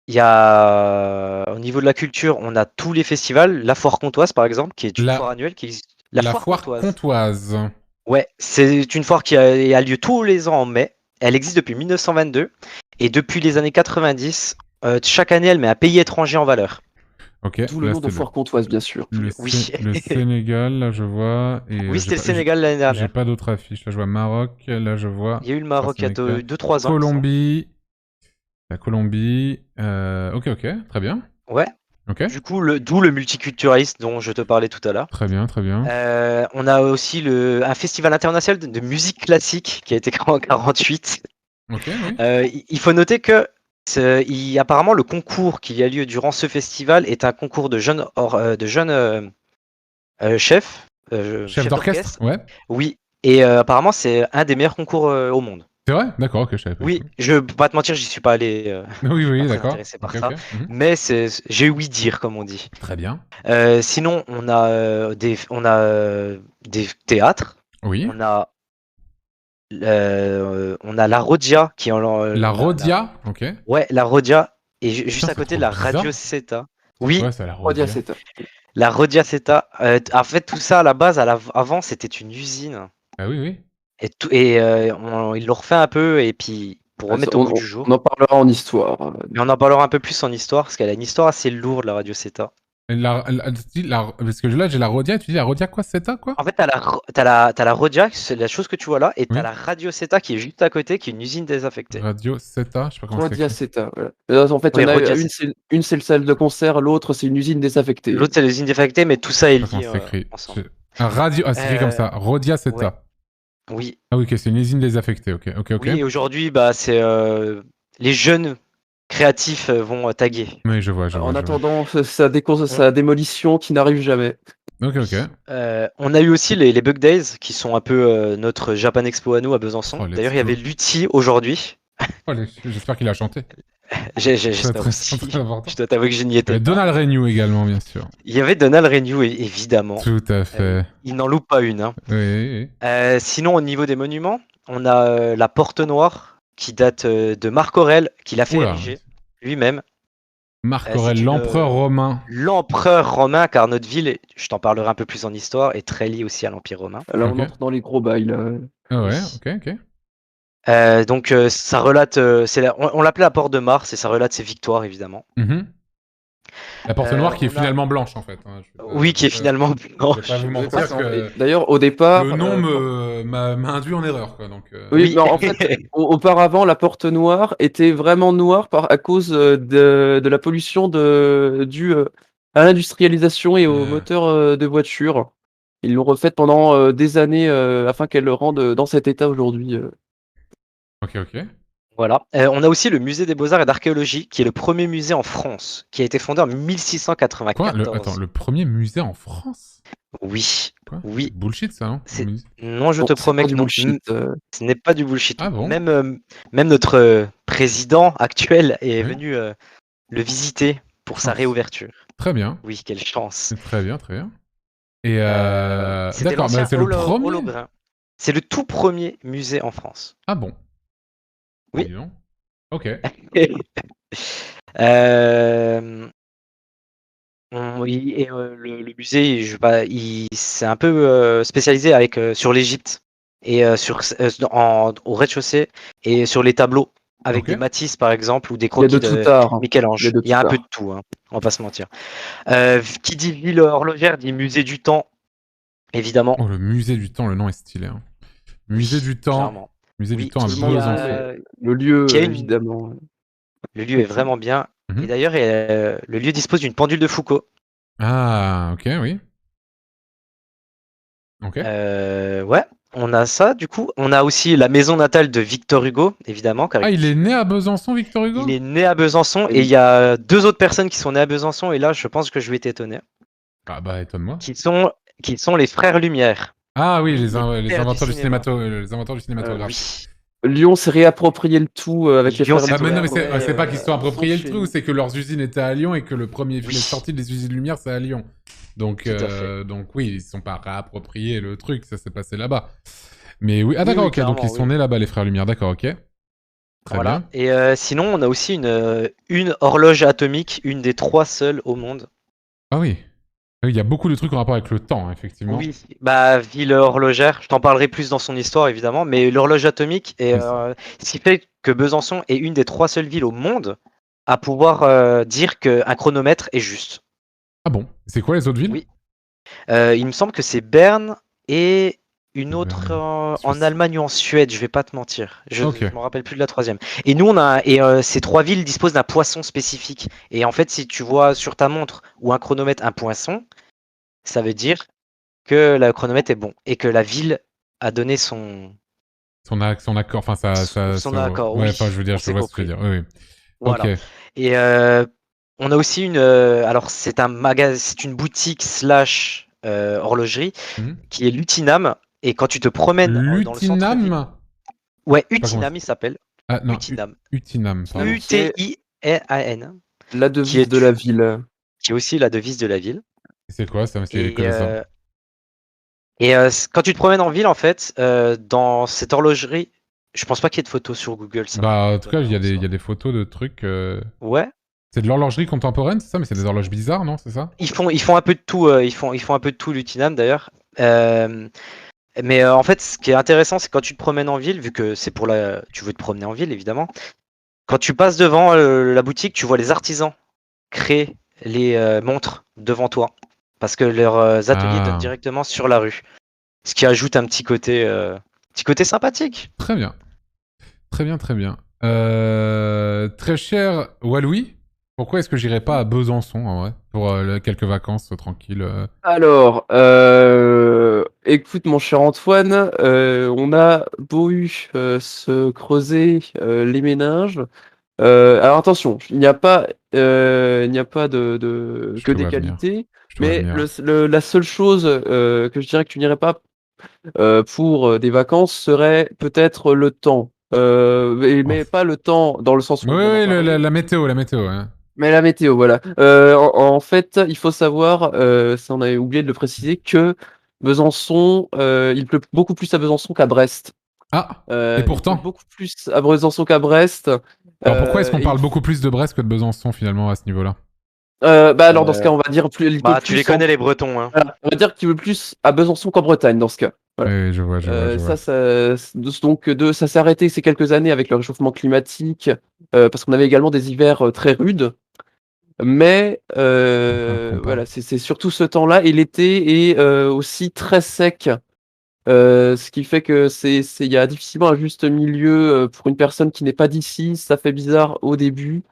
il y a au niveau de la culture, on a tous les festivals, la foire comtoise par exemple, qui est une foire annuelle qui existe. La foire comtoise. Ouais, c'est une foire qui a lieu tous les ans en mai. Elle existe depuis 1922 et depuis les années 90, chaque année, elle met un pays étranger en valeur. Ok. D'où le nom de foire comtoise, bien sûr. Oui. Le Sénégal, là je vois. Et Oui, c'était le Sénégal l'année j'ai dernière. pas d'autres affiches. Là je vois Maroc, là je vois. Il y a eu le Maroc il y a 2-3 ans. Colombie. La Colombie. Ok, ok, très bien. Ouais. Ok. Du coup, d'où le multiculturalisme dont je te parlais tout à l'heure. Très bien, très bien. On a aussi un festival international de musique classique qui a été créé en 48. Ok, oui. Il faut noter que apparemment le concours qui a lieu durant ce festival est un concours de jeunes chefs. Chef d'orchestre, ouais. Oui, et apparemment c'est un des meilleurs concours au monde. C'est vrai? D'accord, ok, je savais pas. Oui, je peux pas te mentir, j'y suis pas allé. Oui, oui, pas très d'accord. intéressé par Ok, ça. ok. Mais j'ai ouï dire, comme on dit. Très bien. Sinon, on a des théâtres. Oui. On a la Rodia qui est La Rodia, ok. Ouais, la Rodia et juste Putain, à côté trop la bizarre. Radio Seta. Oui, Ouais, c'est la Rodia. la Rodia Seta. En fait, tout ça à la base, avant, c'était une usine. Ah oui, oui. Et ils l'ont refait un peu et puis pour remettre au goût du jour. On en parlera en histoire. Mais on en parlera un peu plus en histoire parce qu'elle a une histoire assez lourde, la Radio Seta. Parce que là, j'ai la Rodia, tu dis la Rodia quoi? Seta quoi? En fait, t'as la Rodia, c'est la chose que tu vois là, et t'as la Radio Seta qui est juste à côté, qui est une usine désaffectée. Radio Seta, je sais pas comment Rodia Seta, voilà. En fait, Oui, il y en a Rodia, une, c'est le salle de concert, l'autre, c'est une usine désaffectée. L'autre, c'est l'usine désaffectée, mais tout ça est lié ensemble. Radio, c'est écrit comme ça. Rodia Seta. Ouais. Oui. Ah oui, ok, c'est une usine désaffectée, ok. Oui, et aujourd'hui, bah, c'est les jeunes créatifs vont taguer. Oui, je vois. En attendant sa démolition qui n'arrive jamais. Ok. On a eu aussi les Bug Days, qui sont un peu notre Japan Expo à nous à Besançon. D'ailleurs, il y avait Lutti aujourd'hui. J'espère qu'il a chanté. J'espère aussi. Je dois t'avouer que je n'y étais pas. Donald Renew également, bien sûr. Il y avait Donald Renew, évidemment. Tout à fait. Il n'en loupe pas une. Hein. Oui. Sinon, au niveau des monuments, on a la Porte Noire, qui date de Marc Aurèle, qui l'a fait ériger lui-même. Marc Aurèle, l'empereur romain. L'empereur romain, car notre ville, je t'en parlerai un peu plus en histoire, est très liée aussi à l'Empire romain. Alors on entre dans les gros bails. Ah ouais, ok. Donc ça relate, on l'appelait la Porte de Mars et ça relate ses victoires évidemment. La Porte Noire qui est finalement blanche en fait. Oui, qui est finalement blanche. Je vais pas vous mentir que d'ailleurs au départ le nom m'a induit en erreur quoi. Donc, Oui, en fait auparavant la Porte Noire était vraiment noire à cause de la pollution due à l'industrialisation et aux moteurs de voitures. Ils l'ont refaite pendant des années afin qu'elle le rende dans cet état aujourd'hui. Ok. Voilà. On a aussi le musée des Beaux-Arts et d'Archéologie, qui est le premier musée en France, qui a été fondé en 1694. Quoi le premier musée en France? Oui. Quoi? Oui. Bullshit ça, non? Non, je te promets que non. Ce n'est pas du bullshit. Ah bon? Même notre président actuel est venu le visiter pour sa Ah, réouverture. Très bien. Oui, quelle chance. Très bien, très bien. Et C'était d'accord, l'ancien c'est le premier. Holobrun. C'est le tout premier musée en France. Ah bon. Oui. Dis donc. Ok. Euh, le musée, je sais pas, c'est un peu spécialisé sur l'Égypte et au rez-de-chaussée et sur les tableaux avec Ok. des Matisse par exemple ou des Il y a de croquis tout de art. Il y a Michel-Ange. de Il y a tout un peu art. de tout, hein, on va pas se mentir. Qui dit ville horlogère dit musée du temps, évidemment. Oh, le musée du temps, le nom est stylé. Hein. Musée Oui, du temps. clairement. Musée du Oui, temps à Seulement Besançon. le lieu, qui a une... évidemment. le lieu est vraiment bien. Et Mhm. d'ailleurs, le lieu dispose d'une pendule de Foucault. Ah, ok, oui. Ok. Ouais, on a ça du coup. On a aussi la maison natale de Victor Hugo, évidemment, car Ah, il est né à Besançon, Victor Hugo? il est né à Besançon et il Oui. y a 2 autres personnes qui sont nées à Besançon et là, je pense que je vais t'étonner, Ah bah, étonne-moi. qui sont les frères Lumière, Ah oui, les les pères du inventeurs cinéma. les inventeurs du cinématographe. Oui, Lyon s'est réapproprié le tout avec les Lyon frères s'est Ah mais non, mais Lumière. approprié, c'est pas qu'ils se sont Ils appropriés le enchaînent. truc, c'est que leurs usines étaient à Lyon et que le premier film est oui, sorti des usines Lumière, c'est à Lyon. tout à fait. Donc oui, ils se sont pas réappropriés le truc, ça s'est passé là-bas. Mais oui, ah Oui, d'accord, oui, ok, donc ils clairement, sont oui. nés là-bas, les frères Lumière, d'accord, ok. Très Voilà. bien. Et sinon, on a aussi une horloge atomique, une des 3 seules au monde. Ah oui. Ah oui, il y a beaucoup de trucs en rapport avec le temps, hein, effectivement. Oui, bah ville horlogère, je t'en parlerai plus dans son histoire évidemment, mais l'horloge atomique est Mais ce qui fait que Besançon est une des 3 seules villes au monde à pouvoir dire qu'un chronomètre est juste. Ah bon, c'est quoi les autres villes? Oui, il me semble que c'est Berne et une autre Berne, en Suisse. Allemagne ou en Suède, je vais pas te mentir, je Ok. me rappelle plus de la troisième. Et nous ces 3 villes disposent d'un poisson spécifique. Et en fait, si tu vois sur ta montre ou un chronomètre un poisson, ça veut dire que le chronomètre est bon et que la ville a donné Son accord, enfin son accord. ouais, enfin Oui, je veux dire, on je s'est vois ce que tu veux compris. dire. Oui, oui. Ok. Voilà. Et on a aussi alors c'est une boutique slash horlogerie Hmm. qui est l'Utinam. Et quand tu te promènes dans le centre-ville, Lutinam? ouais, Je sais pas comment Utinam, il s'appelle. Ah non, Utinam. Utinam, pardon. Qui est Utinam, la qui devise de est, la ville. qui est aussi la devise de la ville. C'est quoi ça? C'est que Et, ça. quand tu te promènes en ville, en fait, dans cette horlogerie, je pense pas qu'il y ait de photos sur Google, ça Bah, en tout cas, m'étonnerait en il y soi. a des photos de trucs. Ouais, C'est de l'horlogerie contemporaine, c'est ça? Mais c'est des horloges bizarres, non? C'est ça? ils font un peu de tout, ils font un peu de tout l'Utinam d'ailleurs. Mais en fait, ce qui est intéressant, c'est quand tu te promènes en ville, vu que tu veux te promener en ville évidemment. Quand tu passes devant la boutique, tu vois les artisans créer les montres devant toi, parce que leurs ateliers donnent Ah, directement sur la rue, ce qui ajoute un petit côté sympathique. très bien. Très bien, très bien. Très cher Waloui, pourquoi est-ce que j'irais pas à Besançon, en vrai? Pour quelques vacances tranquilles. Alors, écoute mon cher Antoine, on a beau se creuser les méninges. Alors attention, il n'y a pas Je que te des vois venir. qualités, Je te vois mais venir. la seule chose que je dirais que tu n'irais pas pour des vacances serait peut-être le temps. Oh. Mais pas le temps dans le sens où Oui, on vient d'en oui, parler, la météo, hein. mais la météo, voilà. En fait, il faut savoir, ça on avait oublié de le préciser, que Besançon, il pleut beaucoup plus à Besançon qu'à Brest. Ah, et Il pleut pourtant. beaucoup plus à Besançon qu'à Brest. Alors pourquoi est-ce qu'on Et parle beaucoup plus de Brest que de Besançon, finalement, à ce niveau-là? bah alors dans ce Euh, cas, on va dire plus, il pleut Bah, tu les plus en, connais les Bretons, hein. voilà, on va dire qu'il pleut plus à Besançon qu'en Bretagne dans ce cas. Oui, Voilà. oui, je vois, je vois, je vois. Ça s'est arrêté ces quelques années avec le réchauffement climatique, parce qu'on avait également des hivers très rudes. Mais Comprends. voilà, c'est surtout ce temps-là et l'été est aussi très sec, ce qui fait que il y a difficilement un juste milieu pour une personne qui n'est pas d'ici. Ça fait bizarre au début.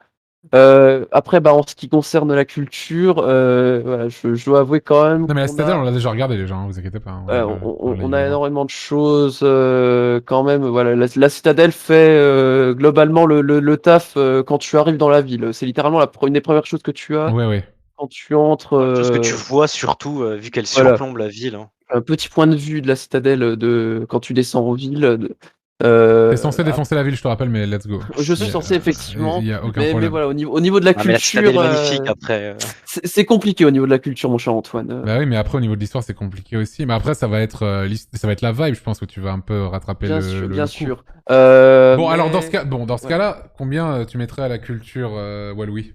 Après, bah, en ce qui concerne la culture, voilà, je dois avouer quand même Non, mais la qu'on citadelle, a on l'a déjà regardé, les gens, hein, vous inquiétez pas, hein, on l'a on dit a avant. énormément de choses quand même. Voilà, la citadelle fait globalement le taf quand tu arrives dans la ville. C'est littéralement une des premières choses que tu as Ouais, ouais. quand tu entres. Première chose que tu vois surtout, vu qu'elle Voilà, surplombe la ville, hein. un petit point de vue de la citadelle quand tu descends en ville. T'es censé défoncer la ville, je te rappelle, mais let's go. Je suis censé, effectivement. Il y a aucun Mais problème. voilà, au niveau de la Ah, mais la citadelle culture, est magnifique après. c'est compliqué au niveau de la culture, mon cher Antoine. Bah oui, mais après, au niveau de l'histoire, c'est compliqué aussi. Mais après, ça va être la vibe, je pense, où tu vas un peu rattraper Bien le sûr, le bien coup. sûr. Bon, Mais- alors, dans ce Ouais. cas-là, combien tu mettrais à la culture Walloui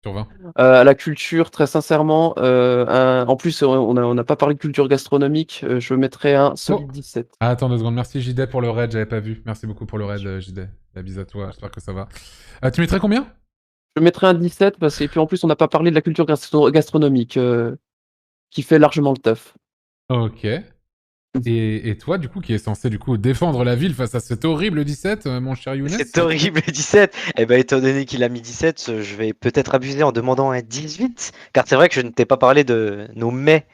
sur 20? À la culture, très sincèrement, en plus, on n'a pas parlé de culture gastronomique. Je mettrais un solide 17. Ah, attends 2 secondes. Merci JD pour le raid, j'avais pas vu. Merci beaucoup pour le raid, JD. La bise à toi, j'espère que ça va. Tu mettrais combien? Je mettrais un 17 parce que puis en plus, on n'a pas parlé de la culture gastronomique qui fait largement le taf. Ok. Et toi, du coup, qui est censé du coup défendre la ville face à cet horrible 17, mon cher Younes? C'est horrible le 17. Eh ben, étant donné qu'il a mis 17, je vais peut-être abuser en demandant un 18. Car c'est vrai que je ne t'ai pas parlé de nos mets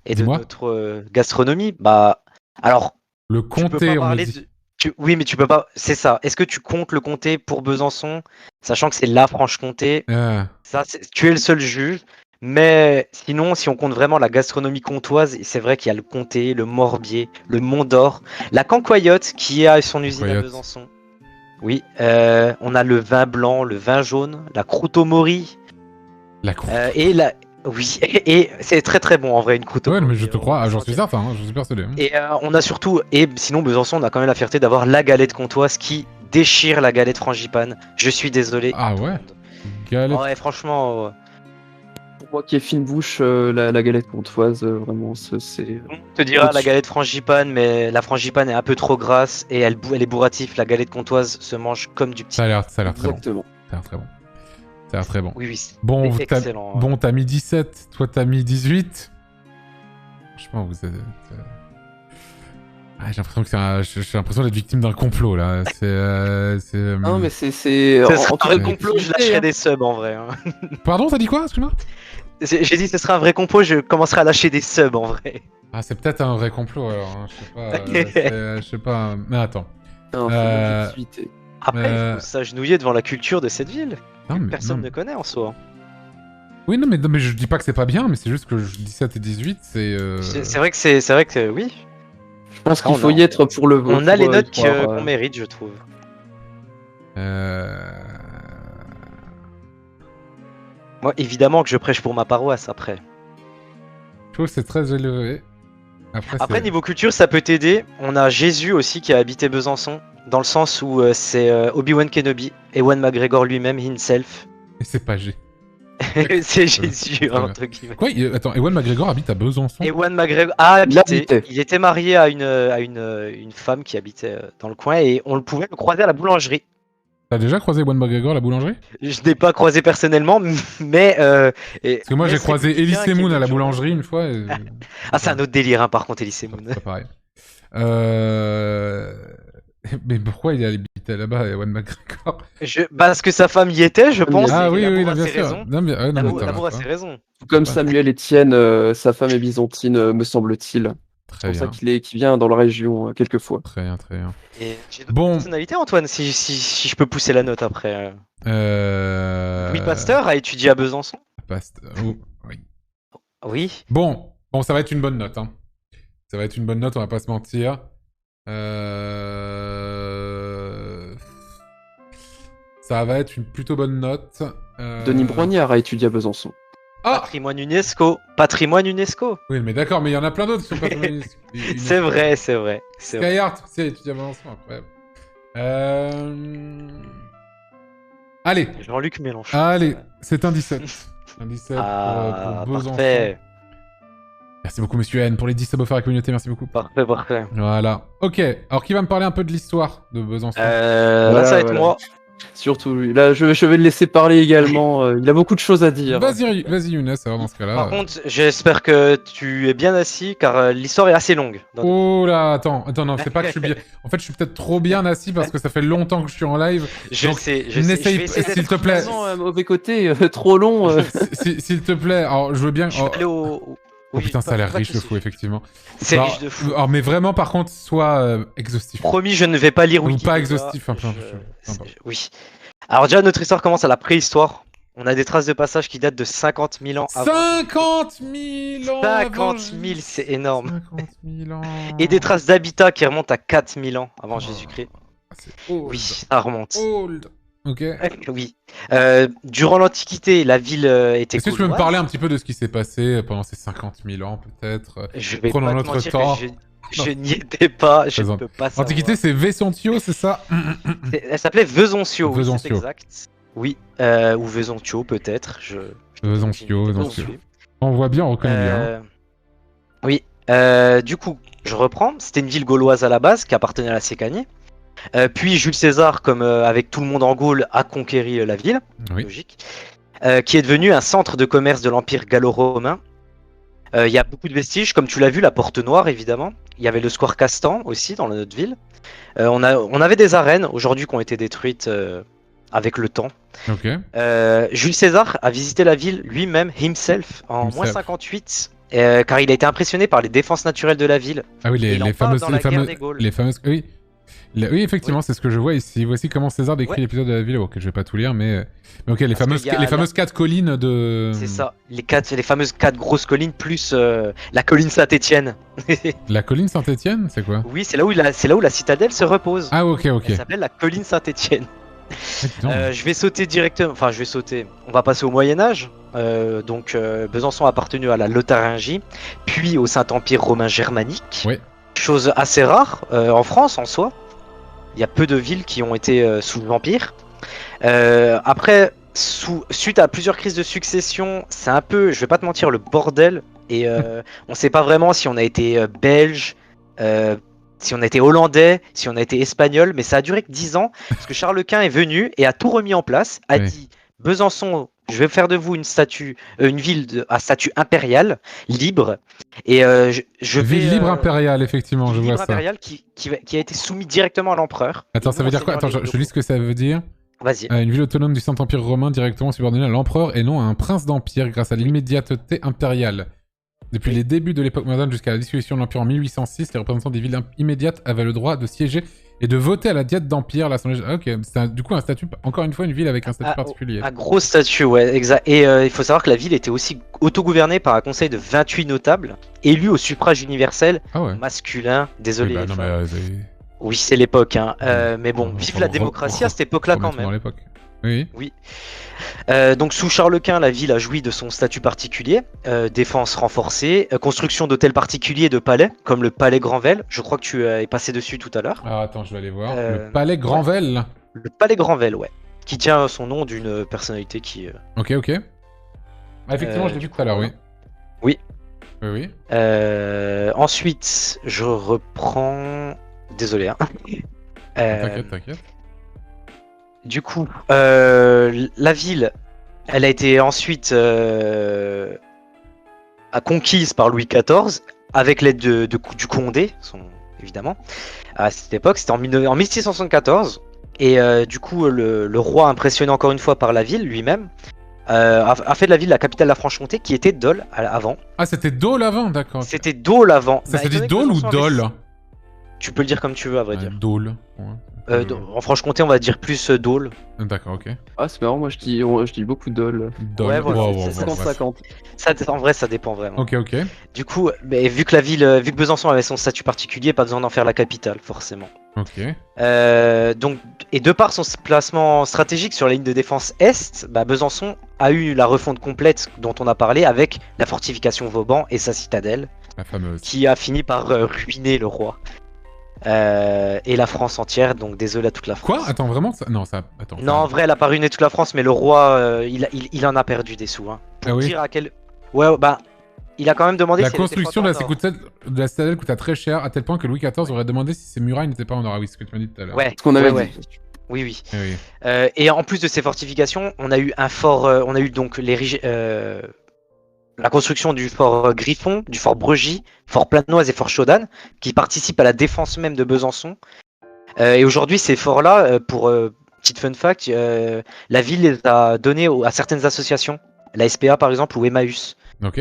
et de Dis-moi. notre gastronomie. Bah, alors, Le tu peux pas comté, on me parler dit. de. Oui, mais tu peux pas. C'est ça. Est-ce que tu comptes le comté pour Besançon, sachant que c'est la Franche-Comté? Ça, tu es le seul juge. Mais sinon, si on compte vraiment la gastronomie comtoise, c'est vrai qu'il y a le comté, le morbier, le mont d'or, la cancoyote qui a son usine à Cancoyote. Besançon. Oui, on a le vin blanc, le vin jaune, la croûte au mori, La croûte. et la. Oui, et c'est très très bon en vrai, une croûte au Ouais, mori. mais je te crois, j'en suis certain. certain, hein, j'en suis persuadé. hein. Et on a surtout, et sinon Besançon, on a quand même la fierté d'avoir la galette comtoise qui déchire la galette frangipane. Je suis désolé. Ah ouais. Galette. Ouais, franchement, Pour moi qui ai fine bouche, la galette comtoise, vraiment, c'est. on te dira la Au-dessus. galette frangipane, mais la frangipane est un peu trop grasse et elle est bourratif. La galette comtoise se mange comme du petit. Ça a l'air très bon. Exactement. Ça a l'air très bon. Ça a l'air très bon. Oui, oui, c'est Bon, excellent. t'as mis 17, toi t'as mis 18. Franchement, vous êtes. Ah, j'ai l'impression que j'ai l'impression d'être victime d'un complot là. Non, mais c'est. Ce sera toute un vrai cas, complot, je lâcherai des subs en vrai. hein. Pardon, t'as dit quoi? Excuse-moi. J'ai dit ce sera un vrai complot, je commencerai à lâcher des subs en vrai. Ah, c'est peut-être un vrai complot alors. hein, Je sais pas. Je sais pas. Mais attends. Non, c'est Euh, bon, 18, et- Après, il faut s'agenouiller devant la culture de cette ville. Non, Que mais, personne non. ne connaît en soi. Oui, non, mais je dis pas que c'est pas bien, mais c'est juste que 17 et 18, c'est. C'est vrai que c'est vrai que oui. Je pense qu'il Ah, faut on y a- être pour le On a pour, les notes y croire, qu'on mérite, je trouve. Moi, évidemment que je prêche pour ma paroisse après. Je trouve que c'est très élevé. Après, c'est- niveau culture, ça peut t'aider. On a Jésus aussi qui a habité Besançon, dans le sens où c'est Obi-Wan Kenobi, Ewan McGregor lui-même, himself. Et c'est pas G. c'est Jésus, très bien. entre guillemets. Quoi Attends, Ewan McGregor habite à Besançon. Ewan McGregor a habité. habitait. Il était marié à une femme qui habitait dans le coin et on le pouvait le croiser à la boulangerie. T'as déjà croisé Ewan McGregor à la boulangerie? Je n'ai pas croisé personnellement, mais. Parce que moi j'ai croisé Elise Moon à la boulangerie une fois. Et... Ah, c'est un autre délire, hein, par contre, Elise Moon. C'est pas pareil. Mais pourquoi il habitait là-bas, Ewan McGregor? Parce que sa femme y était, je pense. Ah et oui, l'amour oui, a bien ses sûr. raisons. Non, mais, non, mais L'amour a t'as- ses raisons. Comme Ouais. Samuel Etienne, sa femme est byzantine, me semble-t-il. C'est Très pour ça bien. qu'il vient dans la région quelquefois. Très bien, très bien. Et j'ai d'autres Bon. personnalités, Antoine, si je peux pousser la note après. Louis Pasteur a étudié à Besançon. Oh, oui. Oui. Bon, ça va être une bonne note. Hein. Ça va être une bonne note, on va pas se mentir. Ça va être une plutôt bonne note. Denis Brognard a étudié à Besançon. Ah Patrimoine UNESCO. Patrimoine UNESCO. Oui, mais d'accord, mais il y en a plein d'autres qui sont pas C'est vrai, c'est vrai. C'est vrai. Skyheart, tu sais, étudiant Besançon, incroyable. Allez, Jean-Luc Mélenchon. allez, c'est un 17. Un 17 Ah, pour Besançon. parfait. Merci beaucoup, monsieur N, pour les 10 subs offerts à la communauté, merci beaucoup. Parfait, parfait. Voilà. Ok, alors qui va me parler un peu de l'histoire de Besançon Là, Voilà, ça va être voilà. moi. Surtout lui. Là, je vais le laisser parler également. Il a beaucoup de choses à dire. Vas-y, Younes, alors dans ce cas-là. Par contre, j'espère que tu es bien assis car l'histoire est assez longue. Oh là, attends, non, c'est pas que je suis bien. En fait, je suis peut-être trop bien assis parce que ça fait longtemps que je suis en live. Je Donc, sais, je sais. n'essaye Je vais essayer pas, d'être- s'il te plaît. Mauvais côté, trop long. S'il te plaît, alors je veux bien. Je vais aller au. Oh Oui, putain, ça a l'air pas de riche le soucis. fou, effectivement. C'est Alors, riche de fou. alors, mais vraiment, par contre, sois exhaustif. Promis, je ne vais pas lire Ou Wikipédia. pas exhaustif, un peu. Oui. Alors déjà, notre histoire commence à la préhistoire. On a des traces de passage qui datent de 50 000 ans avant. 50 000 ans 50 000, c'est énorme. 50 000 ans. Et des traces d'habitat qui remontent à 4 000 ans avant Jésus-Christ. Ah, c'est old. Oui, ça remonte. Old. Ok. Oui. Durant l'Antiquité, la ville était Est-ce que tu peux me gauloise. parler un petit peu de ce qui s'est passé pendant ces 50 000 ans, peut-être? Je vais Prenons pas te notre mentir temps. que je n'y étais pas, je ne Présente. peux pas savoir. Antiquité, c'est Vesontio, c'est ça? Elle s'appelait Vesontio, oui, c'est Vesontio. exact. Oui, ou Vesontio peut-être. Vesontio, je- Vesontio. On voit bien, on reconnaît bien. Oui, du coup, je reprends. C'était une ville gauloise à la base qui appartenait à la Sécanie. Puis Jules César, comme avec tout le monde en Gaule, a conquéri la ville, Oui. logique, qui est devenu un centre de commerce de l'Empire gallo-romain. Il y a beaucoup de vestiges, comme tu l'as vu, la Porte Noire évidemment. Il y avait le Square Castan aussi dans notre ville. On avait des arènes aujourd'hui qui ont été détruites avec le temps. Ok. Jules César a visité la ville lui-même, himself, en Himself. moins 58, car il a été impressionné par les défenses naturelles de la ville. Ah oui, Il en les parle fameuses, dans la guerre des Gaules. les fameuses, oui. Oui, effectivement, Oui. c'est ce que je vois ici. Voici comment César décrit Ouais. l'épisode de la ville. Ok, je vais pas tout lire, mais ok, les Parce fameuses, qu'il y a les fameuses 4 collines de. C'est ça, les fameuses 4 grosses collines plus la colline Saint-Étienne. La colline Saint-Étienne, c'est quoi? Oui, c'est là où la citadelle se repose. Ah ok, ok. Elle s'appelle la colline Saint-Étienne. Ah, dis donc. Je vais sauter directement, enfin je vais sauter. On va passer au Moyen-Âge. Besançon a appartenu à la Lotharingie, puis au Saint-Empire romain germanique. Ouais. Chose assez rare en France en soi. Il y a peu de villes qui ont été sous l'Empire. Après, suite à plusieurs crises de succession, c'est un peu, je vais pas te mentir, le bordel. Et on sait pas vraiment si on a été belge, si on a été hollandais, si on a été espagnol, mais ça a duré que 10 ans, parce que Charles Quint est venu et a tout remis en place, a Oui. dit Besançon, je vais faire de vous une ville à statut impérial, libre, et je vais... Ville libre impériale, effectivement, je ville vois libre ça. impériale qui a été soumis directement à l'empereur. Attends, Et ça nous, veut dire quoi? enseignants Attends, les je lis ce que ça veut dire. Vas-y. Une ville autonome du Saint-Empire romain directement subordonnée à l'empereur et non à un prince d'empire grâce à l'immédiateté impériale. Depuis les débuts de l'époque moderne jusqu'à la dissolution de l'Empire en 1806, les représentants des villes immédiates avaient le droit de siéger et de voter à la diète d'Empire. Ah, ok, c'est du coup un statut, encore une fois, une ville avec un statut particulier. Un gros statut, ouais, exact. Et il faut savoir que la ville était aussi autogouvernée par un conseil de 28 notables, élus au suffrage universel, Ah ouais. masculin. Désolé. Oui, bah, les non, femmes. mais, Oui, c'est l'époque, hein. Mais bon, vive la démocratie à cette époque-là quand remettons dans même. l'époque. Oui. Donc sous Charles Quint, la ville a joui de son statut particulier, défense renforcée, construction d'hôtels particuliers et de palais, comme le palais Granvelle. Je crois que tu es passé dessus tout à l'heure. Ah, attends, je vais aller voir. Euh, Le palais Granvelle. Le palais Granvelle, ouais. Qui tient son nom d'une personnalité qui... Ok, ok. Ah, effectivement, je l'ai du vu tout à l'heure, oui. Oui. Oui, oui. Ensuite, je reprends... Désolé, hein. T'inquiète, t'inquiète. Du coup, la ville, elle a été ensuite conquise par Louis XIV avec l'aide du Condé, évidemment. À cette époque, c'était en 1674. Et du coup, le roi, impressionné encore une fois par la ville lui-même, a fait de la ville la capitale de la Franche-Comté, qui était Dole avant. Ah, c'était Dole avant, d'accord. C'était Dole avant. Ça Bah, se dit étant donné que Dole ou Besançon avait- Dole? Tu peux le dire comme tu veux, à vrai dire. Dole. Ouais. En Franche-Comté, on va dire plus Dole. D'accord, ok. Ah, c'est marrant, moi je dis beaucoup dol. Dole. Ouais, voilà, Wow, c'est- wow, c'est wow, bref. 50-50. En vrai, ça dépend vraiment. Ok, ok. Du coup, mais vu que vu que Besançon avait son statut particulier, pas besoin d'en faire la capitale, forcément. Ok. Et de par son placement stratégique sur la ligne de défense Est, Besançon a eu la refonte complète dont on a parlé avec la fortification Vauban et sa citadelle, La fameuse. qui a fini par ruiner le roi. Et la France entière, donc désolé à toute la France. Quoi? Attends, vraiment ça... Non, ça... Attends. Non, en vrai, elle a pas ruiné toute la France, mais le roi, il en a perdu des sous. Hein. Pour Ah oui? dire à quel... Ouais, il a quand même demandé La si elle était construction de flottante en or. la citadelle coûta très cher, à tel point que Louis XIV aurait demandé si ces murailles n'étaient pas en or. Ah oui, ce que tu m'as dit tout à l'heure. Ouais, Ce qu'on avait ouais. dit. Oui, oui. Eh oui. Et en plus de ces fortifications, on a eu un fort, on a eu donc la construction du fort Griffon, du fort Bregy, fort Planoise et fort Chaudane, qui participent à la défense même de Besançon. Et aujourd'hui, ces forts-là, pour petite fun fact, la ville les a donnés à certaines associations, la SPA par exemple ou Emmaüs. Ok.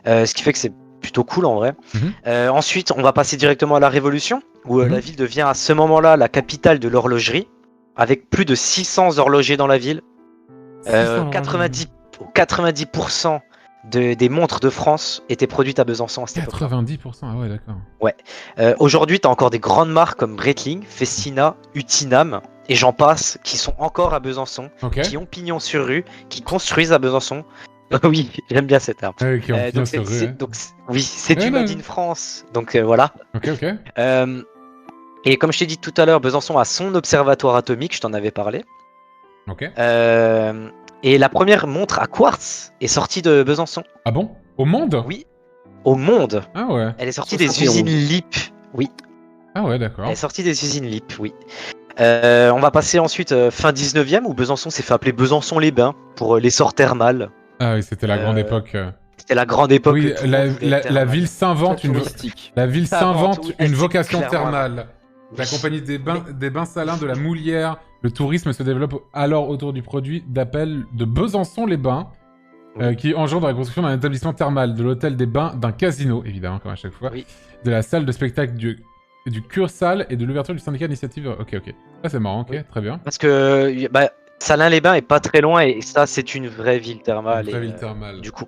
Ce qui fait que c'est plutôt cool en vrai. Ensuite, on va passer directement à la Révolution, où la ville devient à ce moment-là la capitale de l'horlogerie, avec plus de 600 horlogers dans la ville. 600 90% des montres de France étaient produites à Besançon à cette époque. 90%, ah ouais, d'accord. Aujourd'hui, tu as encore des grandes marques comme Breitling, Festina, Utinam, et j'en passe, qui sont encore à Besançon, Ok. qui ont pignon sur rue, qui construisent à Besançon. Oui, j'aime bien cette terme. Ok, on Donc, sur rue, ouais. oui, c'est Ouais, du Made ouais. in France. Donc voilà. Ok, ok. Et comme je t'ai dit tout à l'heure, Besançon a son observatoire atomique, je t'en avais parlé. Ok. Et la première montre à quartz est sortie de Besançon. Ah bon? Au monde? Oui, au monde. Ah ouais. Elle est sortie des 71. usines LIP. Oui, Ah ouais, elle d'accord. est sortie des usines LIP, oui. On va passer ensuite fin 19e où Besançon s'est fait appeler Besançon-les-Bains pour l'essor thermal. Ah oui, c'était la grande époque. C'était la grande époque. Oui, où tout le monde voulait être la thermal. ville s'invente Très touristique. La ville Ça invente, s'invente oui, une c'est vocation clairement thermale. La Oui. compagnie des bains salins de la Moulière. Le tourisme se développe alors autour du produit d'appel de Besançon-les-Bains, Oui. qui engendre la construction d'un établissement thermal, de l'hôtel des bains, d'un casino, évidemment, comme à chaque fois, Oui. de la salle de spectacle du Cursal et de l'ouverture du syndicat d'initiative. Ok, ok. Ça, c'est marrant, ok, Oui. très bien. Parce que Salins-les-Bains est pas très loin et ça c'est une vraie ville thermale. Une vraie et, ville thermale. Du coup,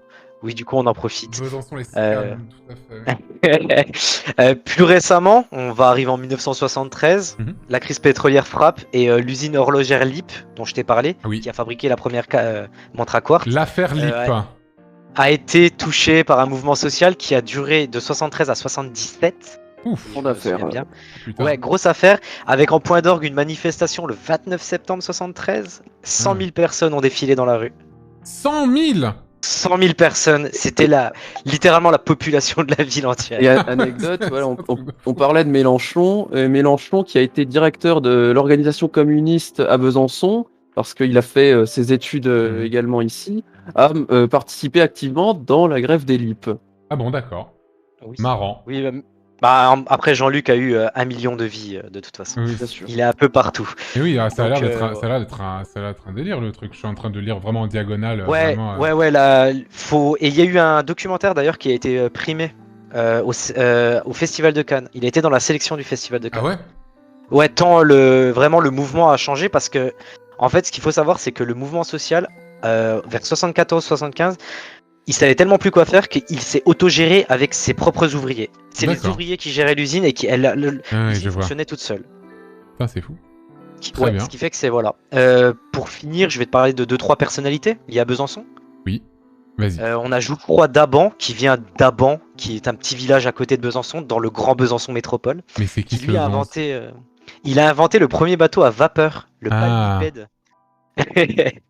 on en profite. Besançon, les Euh, scams, tout à fait. Plus récemment, on va arriver en 1973. Mhm. La crise pétrolière frappe et l'usine horlogère LIP, dont je t'ai parlé, Ah oui. qui a fabriqué la première montre à quartz, L'affaire Lip. a été touchée par un mouvement social qui a duré de 73 à 77. Ouf. Je Grande me affaire. souviens bien. Putain. Ouais, grosse affaire, avec en point d'orgue une manifestation le 29 septembre 73. 100 000 personnes ont défilé dans la rue. 100 000. 100 000 personnes, c'était littéralement la population de la ville entière. Et anecdote, voilà, on parlait de Mélenchon. Mélenchon qui a été directeur de l'organisation communiste à Besançon, parce qu'il a fait ses études également ici, a participé activement dans la grève des LIP. Ah bon, d'accord. Oui, Marrant. oui, après Jean-Luc a eu 1 million de vies de toute façon. Oui. Bien sûr. Il est un peu partout. Et oui, ça a l'air Donc, d'être un, ça a l'air d'être un délire le truc. Je suis en train de lire vraiment en diagonale. Ouais, vraiment, ouais, là, et il y a eu un documentaire d'ailleurs qui a été primé au Festival de Cannes. Il a été dans la sélection du Festival de Ah Cannes. ouais. Ouais, tant vraiment le mouvement a changé parce que, en fait, ce qu'il faut savoir, c'est que le mouvement social, vers 74-75, il savait tellement plus quoi faire qu'il s'est autogéré avec ses propres ouvriers. C'est les D'accord. ouvriers qui géraient l'usine et qui Ah oui, l'usine je vois. fonctionnait toute seule. Putain, c'est fou. Très bien. Ce qui fait que c'est voilà. Pour finir, je vais te parler de 2-3 personnalités liées à Besançon. Oui. Vas-y. On a Joucroix d'Aban, qui vient d'Aban, qui est un petit village à côté de Besançon, dans le grand Besançon métropole. Mais c'est qui Qui ce lui a Vance inventé, il a inventé le premier bateau à vapeur, le Ah. palmipède.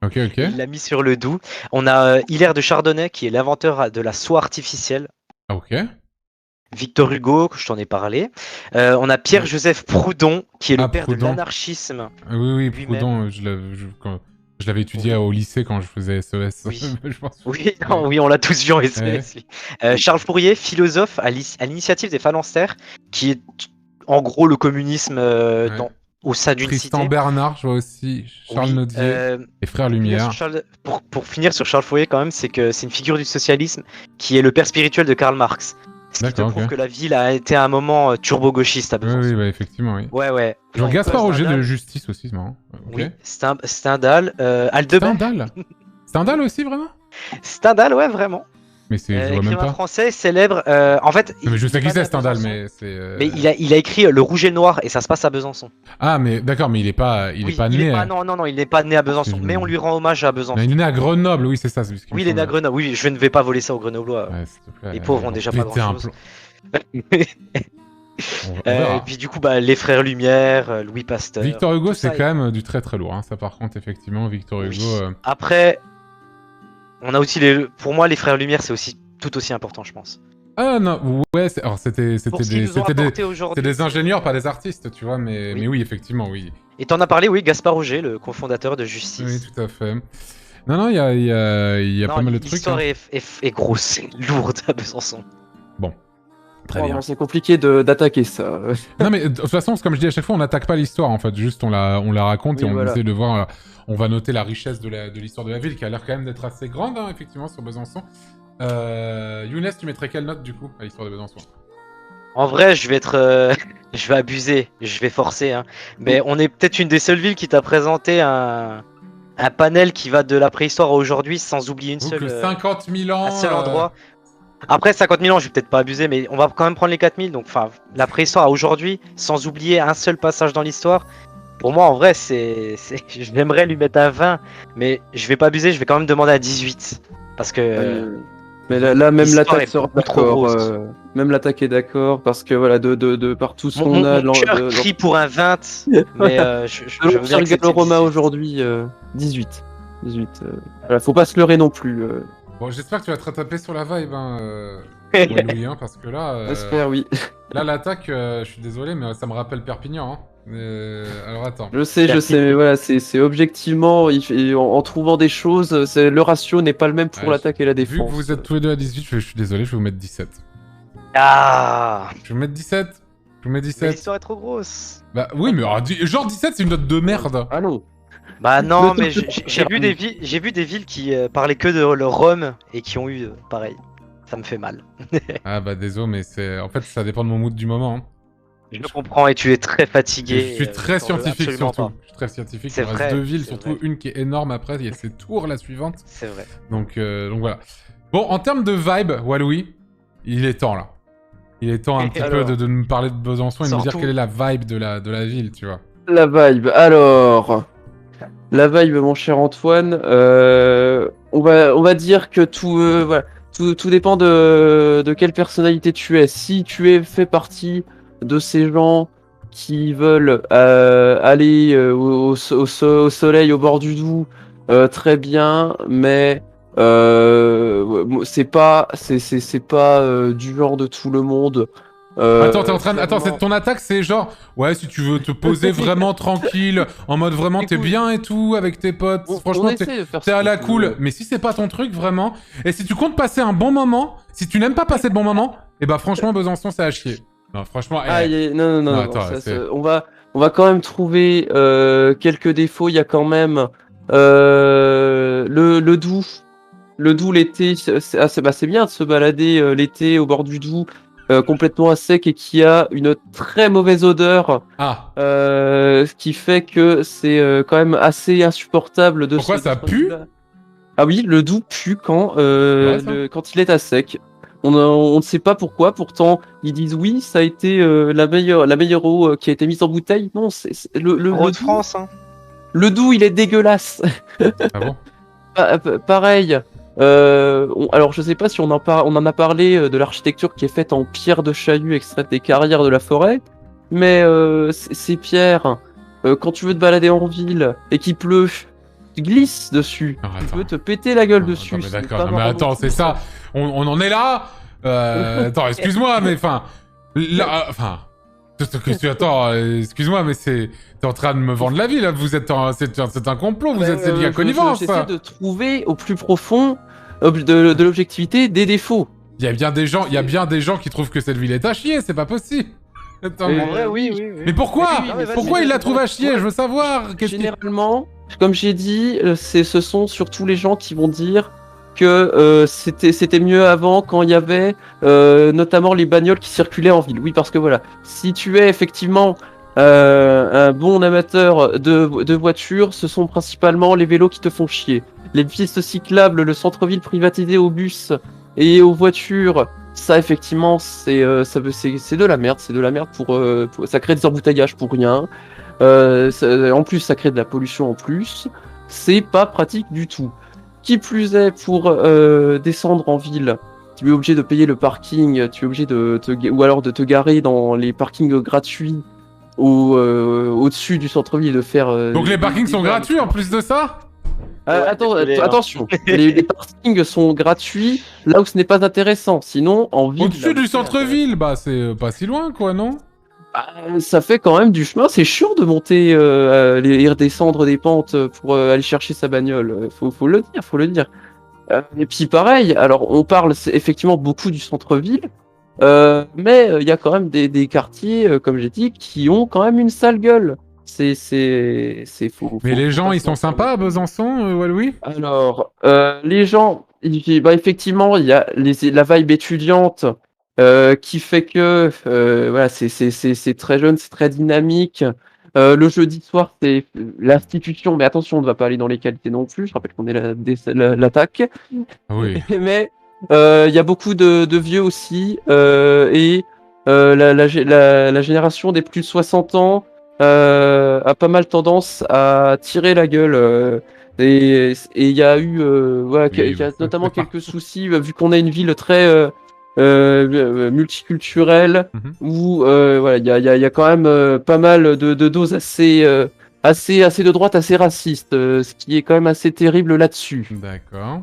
Ok, ok. Il l'a mis sur le Doubs. On a Hilaire de Chardonnay, qui est l'inventeur de la soie artificielle. Ah, ok. Victor Hugo, que je t'en ai parlé. On a Pierre-Joseph Proudhon, qui est le père Proudhon. de l'anarchisme. Ah oui, oui, Lui-même. Proudhon, je l'avais étudié au lycée quand je faisais SES. Oui. Je pense. Oui, non, oui, on l'a tous vu en SES. lui. Charles Fourier, philosophe à l'initiative des phalanstères, qui est en gros le communisme au sein d'une Tristan cité. Bernard, je vois aussi. Charles Oui, Nodier. Les Frères Lumière. Pour finir sur Charles Fourier, quand même, c'est que c'est une figure du socialisme qui est le père spirituel de Karl Marx. Ce qui te D'accord, prouve ok. que la ville a été à un moment turbo-gauchiste à Oui, Besançon. oui, bah, effectivement, oui. Ouais. Je vois Gaspard Roger de Stendhal. Justice aussi, c'est marrant. Ok. Oui, Stendhal. Aldebert. Stendhal. Stendhal aussi, vraiment? Stendhal, ouais, vraiment. Mais je vois même Écrivain pas. français célèbre. En fait, Non, mais je sais il est qui pas c'est né à Stendhal, Besançon, mais c'est. Mais il a écrit Le Rouge et le Noir et ça se passe à Besançon. Ah, mais d'accord, mais il est pas né. Non, il n'est pas né à Besançon, Si je mais me- on lui rend hommage à Non, Besançon. il est né à Grenoble, oui, c'est ça. C'est ce qui Oui, me il est né à semble. Grenoble. Oui, je ne vais pas voler ça aux Grenoblois. Ouais, s'il te plaît. Les pauvres ils ont vont déjà pas péter un grand-chose. plomb. On verra. Et puis du coup, les Frères Lumière, Louis Pasteur. Victor Hugo, tout c'est ça, quand même du très très lourd. Hein. Ça, par contre, effectivement, Victor Oui. Hugo. Après, on a aussi pour moi, les Frères Lumière, c'est aussi tout aussi important, je pense. Ah non, ouais, alors c'était Pour ce qu'ils nous ont apporté aujourd'hui. des ingénieurs, pas des artistes, tu vois, mais oui, effectivement, oui. Et t'en as parlé, oui, Gaspard Roger, le cofondateur de Justice. Oui, tout à fait. Non, il y a pas mal de trucs. L'histoire Hein. est grosse, lourde à Besançon. Très bien. Non, c'est compliqué d'attaquer ça. Non, mais de toute façon, comme je dis à chaque fois, on n'attaque pas l'histoire, en fait. Juste, on la raconte Oui, et on voilà. essaie de voir. On va noter la richesse de l'histoire de la ville, qui a l'air quand même d'être assez grande, hein, effectivement, sur Besançon. Younes, tu mettrais quelle note, du coup, à l'histoire de Besançon? En vrai, je vais je vais abuser, je vais forcer, hein. Mais on est peut-être une des seules villes qui t'a présenté un un panel qui va de la préhistoire à aujourd'hui sans oublier une Donc seule, 50 000 ans. un seul endroit. Après 50 000 ans, je vais peut-être pas abuser, mais on va quand même prendre les 4000. Donc, enfin, la préhistoire à aujourd'hui, sans oublier un seul passage dans l'histoire. Pour moi, en vrai, j'aimerais lui mettre un 20, mais je vais pas abuser, je vais quand même demander à 18. Parce que Mais là même l'histoire l'attaque est sera beaucoup trop d'accord. grosse. Même l'attaque est d'accord parce que voilà, de par tout ce mon, qu'on mon- a. mon cœur crie pour un 20, mais je veux bien accepter Gallo-Romain 18. aujourd'hui, 18. 18. Voilà, faut pas se leurrer non plus. Bon, j'espère que tu vas te rattraper sur la vibe, Walou, parce que là, J'espère, oui. là l'attaque, je suis désolé, mais ça me rappelle Perpignan. Alors attends. Je sais, mais voilà, c'est objectivement, en trouvant des choses, le ratio n'est pas le même pour Ouais, l'attaque et la Vu défense. que vous êtes tous les deux à 18, je suis désolé, je vais vous mettre 17. Ah, Je vais vous mettre 17. Je vous mets mais 17. l'histoire est trop grosse. Bah oui, mais alors, genre 17, c'est une note de merde. Ah non. Bah non, Le mais truc j'ai vu des villes qui parlaient que de leur Rome et qui ont eu pareil. Ça me fait mal. Ah bah désolé, mais c'est... En fait, ça dépend de mon mood du moment. Je le comprends et tu es très Et fatigué. je suis très t'en veux scientifique absolument surtout. pas. Je suis très scientifique. C'est Il me reste vrai, 2 villes, c'est surtout vrai. une qui est énorme après. Il y a ces tours, la suivante. C'est vrai. Donc voilà. Bon, en termes de vibe, Waloui, il est temps là. Il est temps un petit peu Alors, de nous parler de Besançon et de nous dire surtout- quelle est la vibe de la ville, tu vois. La vibe. Alors, la vibe, mon cher Antoine. On va dire que voilà, tout dépend de quelle personnalité tu es. Si tu fais partie de ces gens qui veulent aller au soleil, au bord du Doubs, très bien, mais c'est pas du genre de tout le monde. Attends, t'es en train de... Attends, clairement. ton attaque, c'est genre... Ouais, si tu veux te poser vraiment tranquille, en mode vraiment t'es Écoute, bien et tout, avec tes potes, franchement, essaie de faire t'es ce à la qu'on cool. peut. Mais si c'est pas ton truc, vraiment, et si tu comptes passer un bon moment, si tu n'aimes pas passer de bons moments, et bah franchement, Besançon, c'est à chier. Non, franchement, Non, Non, non, attends, ça, c'est- on va quand même trouver quelques défauts. Il y a quand même le Doubs. Le Doubs l'été, c'est bien de se balader l'été au bord du Doubs, complètement à sec et qui a une très mauvaise odeur, Ah, ce qui fait que c'est quand même assez insupportable de Pourquoi ça pue Ah oui, le Doubs pue Ouais, ça. quand il est à sec. On ne sait pas pourquoi, pourtant ils disent oui, ça a été la meilleure eau qui a été mise en bouteille. Non, le Euro de Doubs, France, hein. le Doubs, il est dégueulasse. ah bon Pareil. Alors je sais pas si on en a parlé de l'architecture qui est faite en pierre de chahut extraite des carrières de la forêt, mais ces pierres, quand tu veux te balader en ville et qu'il pleut, tu glisses dessus, Alors, tu attends. peux te péter la gueule Non, dessus. attends, mais c'est d'accord, pas non, mais marrant attends, du tout, c'est ça. On en est là. Attends, excuse-moi, mais enfin, là, enfin, attends, excuse-moi, mais t'es en train de me vendre la vie là. C'est un complot. Vous êtes liés à connivence. J'essaie de trouver au plus profond de l'objectivité des défauts. Il y a bien des gens qui trouvent que cette ville est à chier. C'est pas possible. Attends, Et- En vrai, oui. mais pourquoi oui, mais Pourquoi vas-y, il la vas-y, trouve à ouais. chier Je veux savoir. Généralement, comme j'ai dit, ce sont surtout les gens qui vont dire que c'était mieux avant quand il y avait notamment les bagnoles qui circulaient en ville. Oui, parce que voilà, si tu es effectivement un bon amateur de voitures, ce sont principalement les vélos qui te font chier. Les pistes cyclables, le centre-ville privatisé aux bus et aux voitures, ça effectivement c'est de la merde, ça crée des embouteillages pour rien. En plus, ça crée de la pollution en plus. C'est pas pratique du tout. Qui plus est, pour descendre en ville, tu es obligé de payer le parking, tu es obligé ou alors de te garer dans les parkings gratuits au-dessus du centre-ville, de faire. Donc les parkings sont gratuits en plus de ça Attention, les parkings sont gratuits là où ce n'est pas intéressant. Sinon, en ville. Au-dessus du centre-ville, bah c'est pas si loin, quoi, non Ça fait quand même du chemin, c'est chiant de monter et redescendre des pentes pour aller chercher sa bagnole. Faut le dire. Et puis pareil, alors on parle effectivement beaucoup du centre-ville, mais il y a quand même des quartiers, comme j'ai dit, qui ont quand même une sale gueule. C'est faux. Mais les gens, ils sont sympas à Besançon, Waloui Alors, les gens, bah, effectivement, il y a la vibe étudiante qui fait que voilà, c'est très jeune, c'est très dynamique. Le jeudi soir, c'est l'institution, mais attention, on ne va pas aller dans les qualités non plus. Je rappelle qu'on est l'attaque. Oui. Mais il y a beaucoup de vieux aussi. Et la génération des plus de 60 ans a pas mal tendance à tirer la gueule. Et il y a eu voilà, Oui, il y a bah, ça, notamment c'est quelques partout. soucis, vu qu'on a une ville très multiculturelle, Mhm. où voilà, il y a quand même pas mal de doses assez de droite, assez racistes, ce qui est quand même assez terrible là-dessus. D'accord.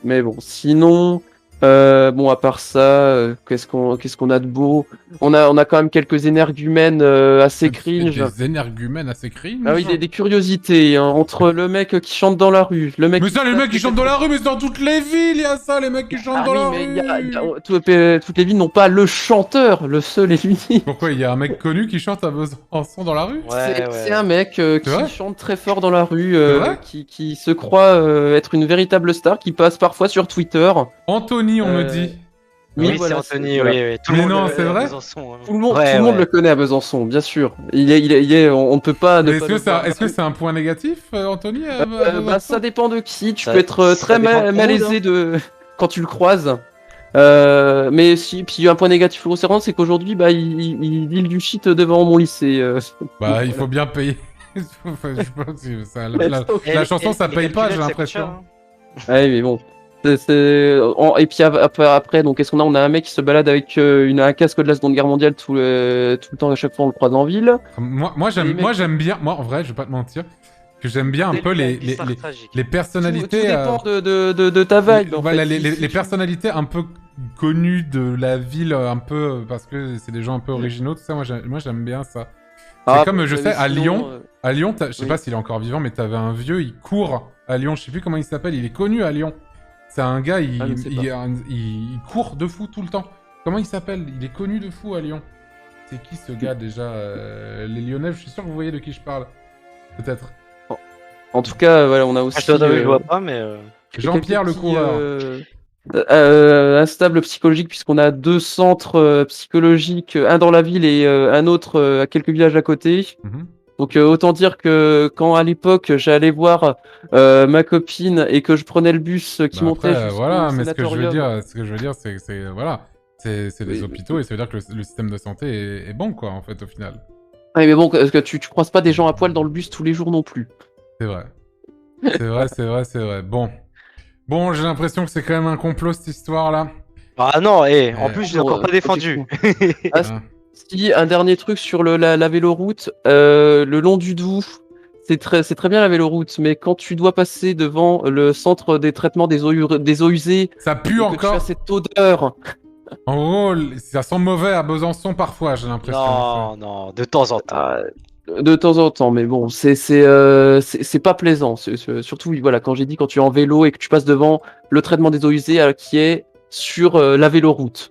Mais bon, sinon, bon, à part ça, qu'est-ce qu'on a de beau? On a quand même quelques énergumènes assez cringe. Des énergumènes assez cringe. Ah oui, des curiosités, hein, entre le mec qui chante dans la rue, le mec Mais qui ça, les tape mecs qui chantent dans la rue, mais c'est dans toutes les villes, il y a ça, les mecs qui chantent Ah dans oui, la mais rue. toutes les villes n'ont pas le chanteur, le seul et l'unique. Pourquoi il y a un mec connu qui chante à Besançon dans la rue? Ouais, C'est un mec C'est vrai qui chante très fort dans la rue, C'est vrai qui se croit être une véritable star, qui passe parfois sur Twitter. Anthony, on me Euh, dit. Oui, Oui, voilà, c'est Anthony, voilà. oui. Tout Mais le monde non, le c'est connaît à vrai Besançon, hein. Tout le monde, Ouais, tout le monde ouais. le connaît à Besançon, bien sûr. On ne peut pas ne Mais pas le voir. est-ce que c'est un point négatif, Anthony, à Bah, ça Besançon? dépend de qui. Tu Ça- peux être ça très dépend de ton malaisé mood, de quand tu le croises. Mais si, puis un point négatif au Serrand, c'est qu'aujourd'hui, bah, il deal du shit devant mon lycée. Bah, il Voilà. faut bien payer. Enfin, je pense que ça, Et la les- chanson, et ça les paye pas, j'ai calculettes, ça coûte cher, l'impression. hein. Ouais, mais bon. Et puis après, donc qu'est-ce qu'on a? On a un mec qui se balade avec un casque de la Seconde Guerre mondiale tout le temps, à chaque fois on le croise en ville. Moi, Les mecs- j'aime bien. Moi, en vrai, je vais pas te mentir, que j'aime bien un Des peu lunettes, des stars tragiques. les Tout personnalités. dépend de ta vibe. En Voilà, fait. les personnalités un peu connues de la ville, un peu parce que c'est des gens un peu originaux, tout ça. Moi, j'aime bien ça. C'est comme, je sais, à Lyon. À Lyon, je sais Oui. pas s'il est encore vivant, mais t'avais un vieux, il court à Lyon. Je sais plus comment il s'appelle. Il est connu à Lyon. C'est un gars, Ah, je sais pas. il court de fou tout le temps. Comment il s'appelle? Il est connu de fou à Lyon. C'est qui ce gars déjà? Les Lyonnais, je suis sûr que vous voyez de qui je parle. Peut-être. En tout cas, voilà, on a aussi. Je vois pas, mais. Jean-Pierre le quelques coureur. instable psychologique, puisqu'on a deux centres psychologiques, un dans la ville et un autre à quelques villages à côté. Mhm. Donc autant dire que quand à l'époque j'allais voir ma copine et que je prenais le bus qui Bah montait après, jusqu'au voilà, mais ce que je veux sanatorium. dire, voilà, c'est des Oui. hôpitaux et ça veut dire que le système de santé est bon, quoi, en fait, au final. Ouais, mais bon, parce que tu croises pas des gens à poil dans le bus tous les jours non plus. C'est vrai. C'est vrai. Bon, j'ai l'impression que c'est quand même un complot, cette histoire-là. Ah non, en Ouais. plus, je l'ai encore pas défendu. Ah, Hein. si, un dernier truc sur la véloroute, le long du Doubs, c'est très bien la véloroute, mais quand tu dois passer devant le centre des traitements des eaux usées, Ça et pue que tu as encore. cette odeur. En gros, ça sent mauvais à Besançon parfois, j'ai l'impression. Non, de temps en temps. Ah, de temps en temps, mais bon, c'est pas plaisant. Surtout, oui, voilà, quand j'ai dit quand tu es en vélo et que tu passes devant le traitement des eaux usées qui est sur la véloroute.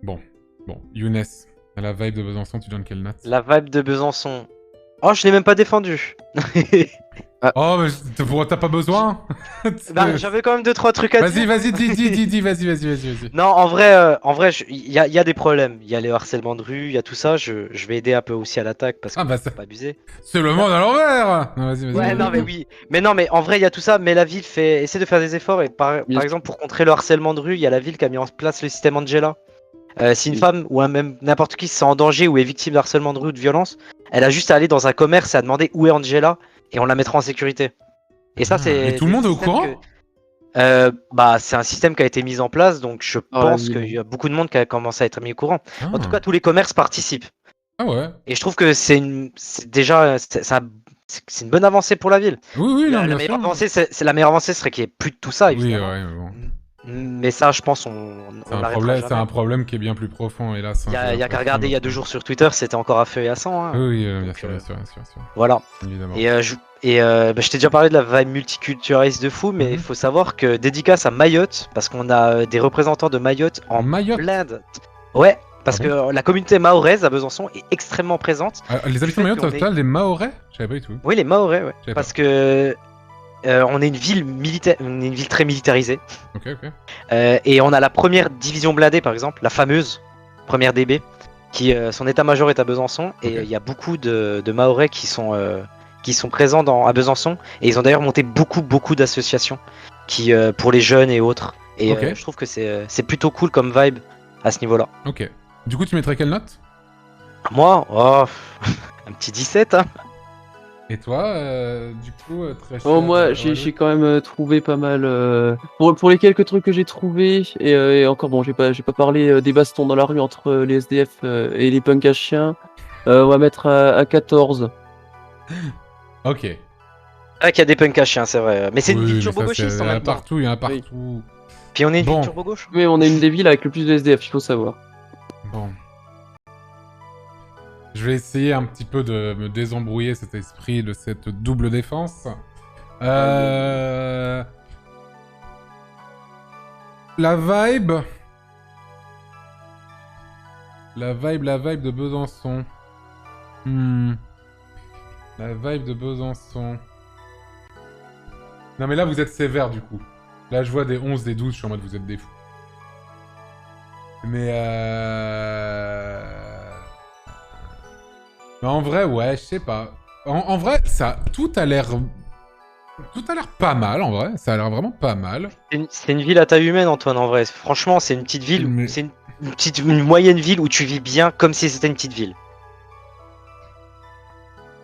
Bon, Younes, à la vibe de Besançon, tu donnes quelle note? La vibe de Besançon. Oh, je l'ai même pas défendu. Oh, mais t'as pas besoin? Bah, j'avais quand même 2-3 trucs à dire. Vas-y, dis, vas-y. Non, en vrai, il y a des problèmes. Il y a les harcèlements de rue, il y a tout ça. Je vais aider un peu aussi à l'attaque parce que Ah bah faut ça- pas abuser. C'est le monde à l'envers! Non, vas-y. Ouais, non, mais oui. Mais non, mais en vrai, il y a tout ça. Mais la ville essaie de faire des efforts. Et par Bien sûr. exemple, pour contrer le harcèlement de rue, il y a la ville qui a mis en place le système Angela. Si une Oui. femme ou même n'importe qui se sent en danger ou est victime de harcèlement de rue ou de violence, elle a juste à aller dans un commerce et à demander où est Angela et on la mettra en sécurité. Et ça, Ah, c'est. et tout le monde est au système courant? Bah, c'est un système qui a été mis en place, donc je Dans la pense ville. qu'il y a beaucoup de monde qui a commencé à être mis au courant. Ah. En tout cas, tous les commerces participent. Ah ouais. Et je trouve que c'est déjà c'est une bonne avancée pour la ville. Oui, non, La bien meilleure sûr. avancée, la meilleure avancée serait qu'il n'y ait plus de tout ça, Oui, évidemment. ouais, mais bon. Mais ça, je pense, on l'arrêtera C'est jamais. un problème qui est bien plus profond, hélas. Il y a qu'à regarder il y a 2 jours sur Twitter, c'était encore à feu et à sang. Hein. Oui, bien Donc, sûr. Voilà. Évidemment. Je t'ai déjà parlé de la vibe multiculturaliste de fou, mais il Mhm. faut savoir que dédicace à Mayotte, parce qu'on a des représentants de Mayotte en Mayotte. plein de... Ouais, parce Ah que la communauté mahoraise à Besançon est extrêmement présente. Les habitants de Mayotte, qu'on au total, les Mahorais? Je savais pas du tout. Oui, les Mahorais, ouais. savais Parce que on est une ville militaire, on est une ville très militarisée. Ok. Et on a la première division blindée, par exemple, la fameuse première DB, son état-major est à Besançon, et Ok. il y a beaucoup de Mahorais qui sont présents à Besançon, et ils ont d'ailleurs monté beaucoup d'associations pour les jeunes et autres. Et Ok. je trouve que c'est plutôt cool comme vibe à ce niveau-là. Ok. Du coup, tu mettrais quelle note? Moi, oh, un petit 17, hein. Et toi, du coup, très cher. Oh, moi, j'ai quand même trouvé pas mal. Pour les quelques trucs que j'ai trouvés, et encore, bon, j'ai pas parlé des bastons dans la rue entre les SDF et les punks à chiens. On va mettre à 14. Ok. Ah, qu'il y a des punks à chiens, c'est vrai. Mais c'est une ville Oui, mais ça, turbo-gauchiste il y en en a même temps. partout, il y en a partout. Puis on est une Bon. ville turbo-gauche. Mais on est une des villes avec le plus de SDF, il faut savoir. Bon. Je vais essayer un petit peu de me désembrouiller cet esprit de cette double défense. La vibe... La vibe de Besançon. La vibe de Besançon. Non mais là vous êtes sévère du coup. Là je vois des 11, des 12, je suis en mode vous êtes des fous. Mais en vrai ouais, je sais pas. En vrai, ça tout a l'air pas mal en vrai, ça a l'air vraiment pas mal. C'est une ville à taille humaine, Antoine, en vrai. Franchement, c'est une petite ville, Mais- c'est une moyenne ville où tu vis bien comme si c'était une petite ville.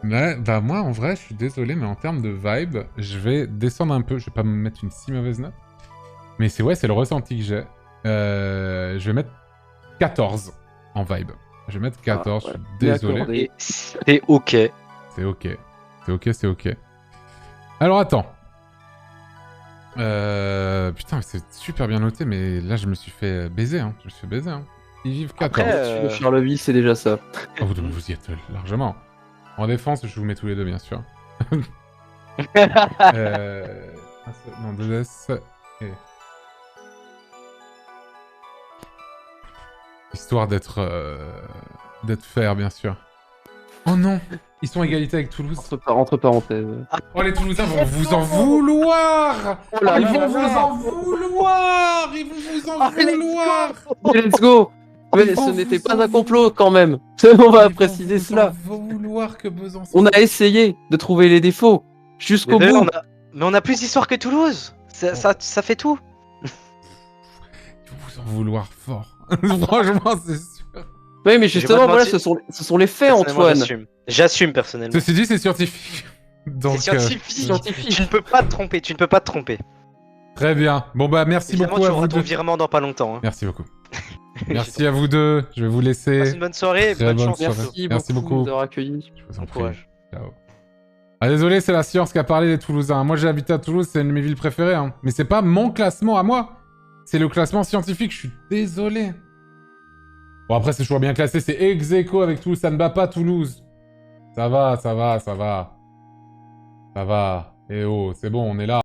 Ouais, bah moi en vrai, je suis désolé, mais en termes de vibe, je vais descendre un peu. Je vais pas me mettre une si mauvaise note. Mais c'est le ressenti que j'ai. Je vais mettre 14 en vibe. Je vais mettre 14, Ah, ouais. je suis désolé. D'accord. Et c'est ok. C'est ok. C'est ok, c'est ok. Alors attends. Putain, mais c'est super bien noté, mais là je me suis fait baiser. Hein. Je me suis fait baiser. Hein. Ils vivent 14. Après, Charleville, c'est déjà ça. Oh, vous y êtes largement. En défense, je vous mets tous les deux, bien sûr. Non, 2S. Et... Histoire d'être fair, bien sûr. Oh non, ils sont à égalité avec Toulouse. Entre parenthèses. Oh, les Toulousains vont vous en vouloir. Oh là Ils là vont là vous là. en vouloir. Ils vont vous en vouloir. Mais let's go. Mais Ils ce vont n'était vous pas en un complot quand même. On va préciser cela. Ils vont vous en vouloir que Besançon. On a essayé de trouver les défauts jusqu'au mais bout. on a plus d'histoire que Toulouse. Ça fait tout. Ils vont vous en vouloir fort. Franchement, c'est sûr. Oui, mais Je vais justement, pas te voilà, mentir. ce sont les faits, Personnellement, Antoine. J'assume personnellement. Ceci dit, c'est scientifique. Donc, C'est scientifique. Scientifique. Tu ne peux pas te tromper. Tu ne peux pas te tromper. très bien. Bon bah merci Évidemment, beaucoup tu à auras vous ton deux. virement dans pas longtemps. Hein. Merci beaucoup. Merci à vous deux. Je vais vous Passe laisser. une bonne soirée et Très bonne bonne chance. soirée. surtout. Merci beaucoup. d'avoir accueilli. Je vous en Bon prie. courage. Ciao. Ah désolé, c'est la science qui a parlé des Toulousains. Moi j'ai habité à Toulouse, c'est une de mes villes préférées. Hein. Mais c'est pas mon classement à moi. C'est le classement scientifique, je suis désolé. Bon après c'est toujours bien classé, c'est ex aequo avec Toulouse, ça ne bat pas Toulouse. Ça va. Ça va. Eh oh, c'est bon, on est là.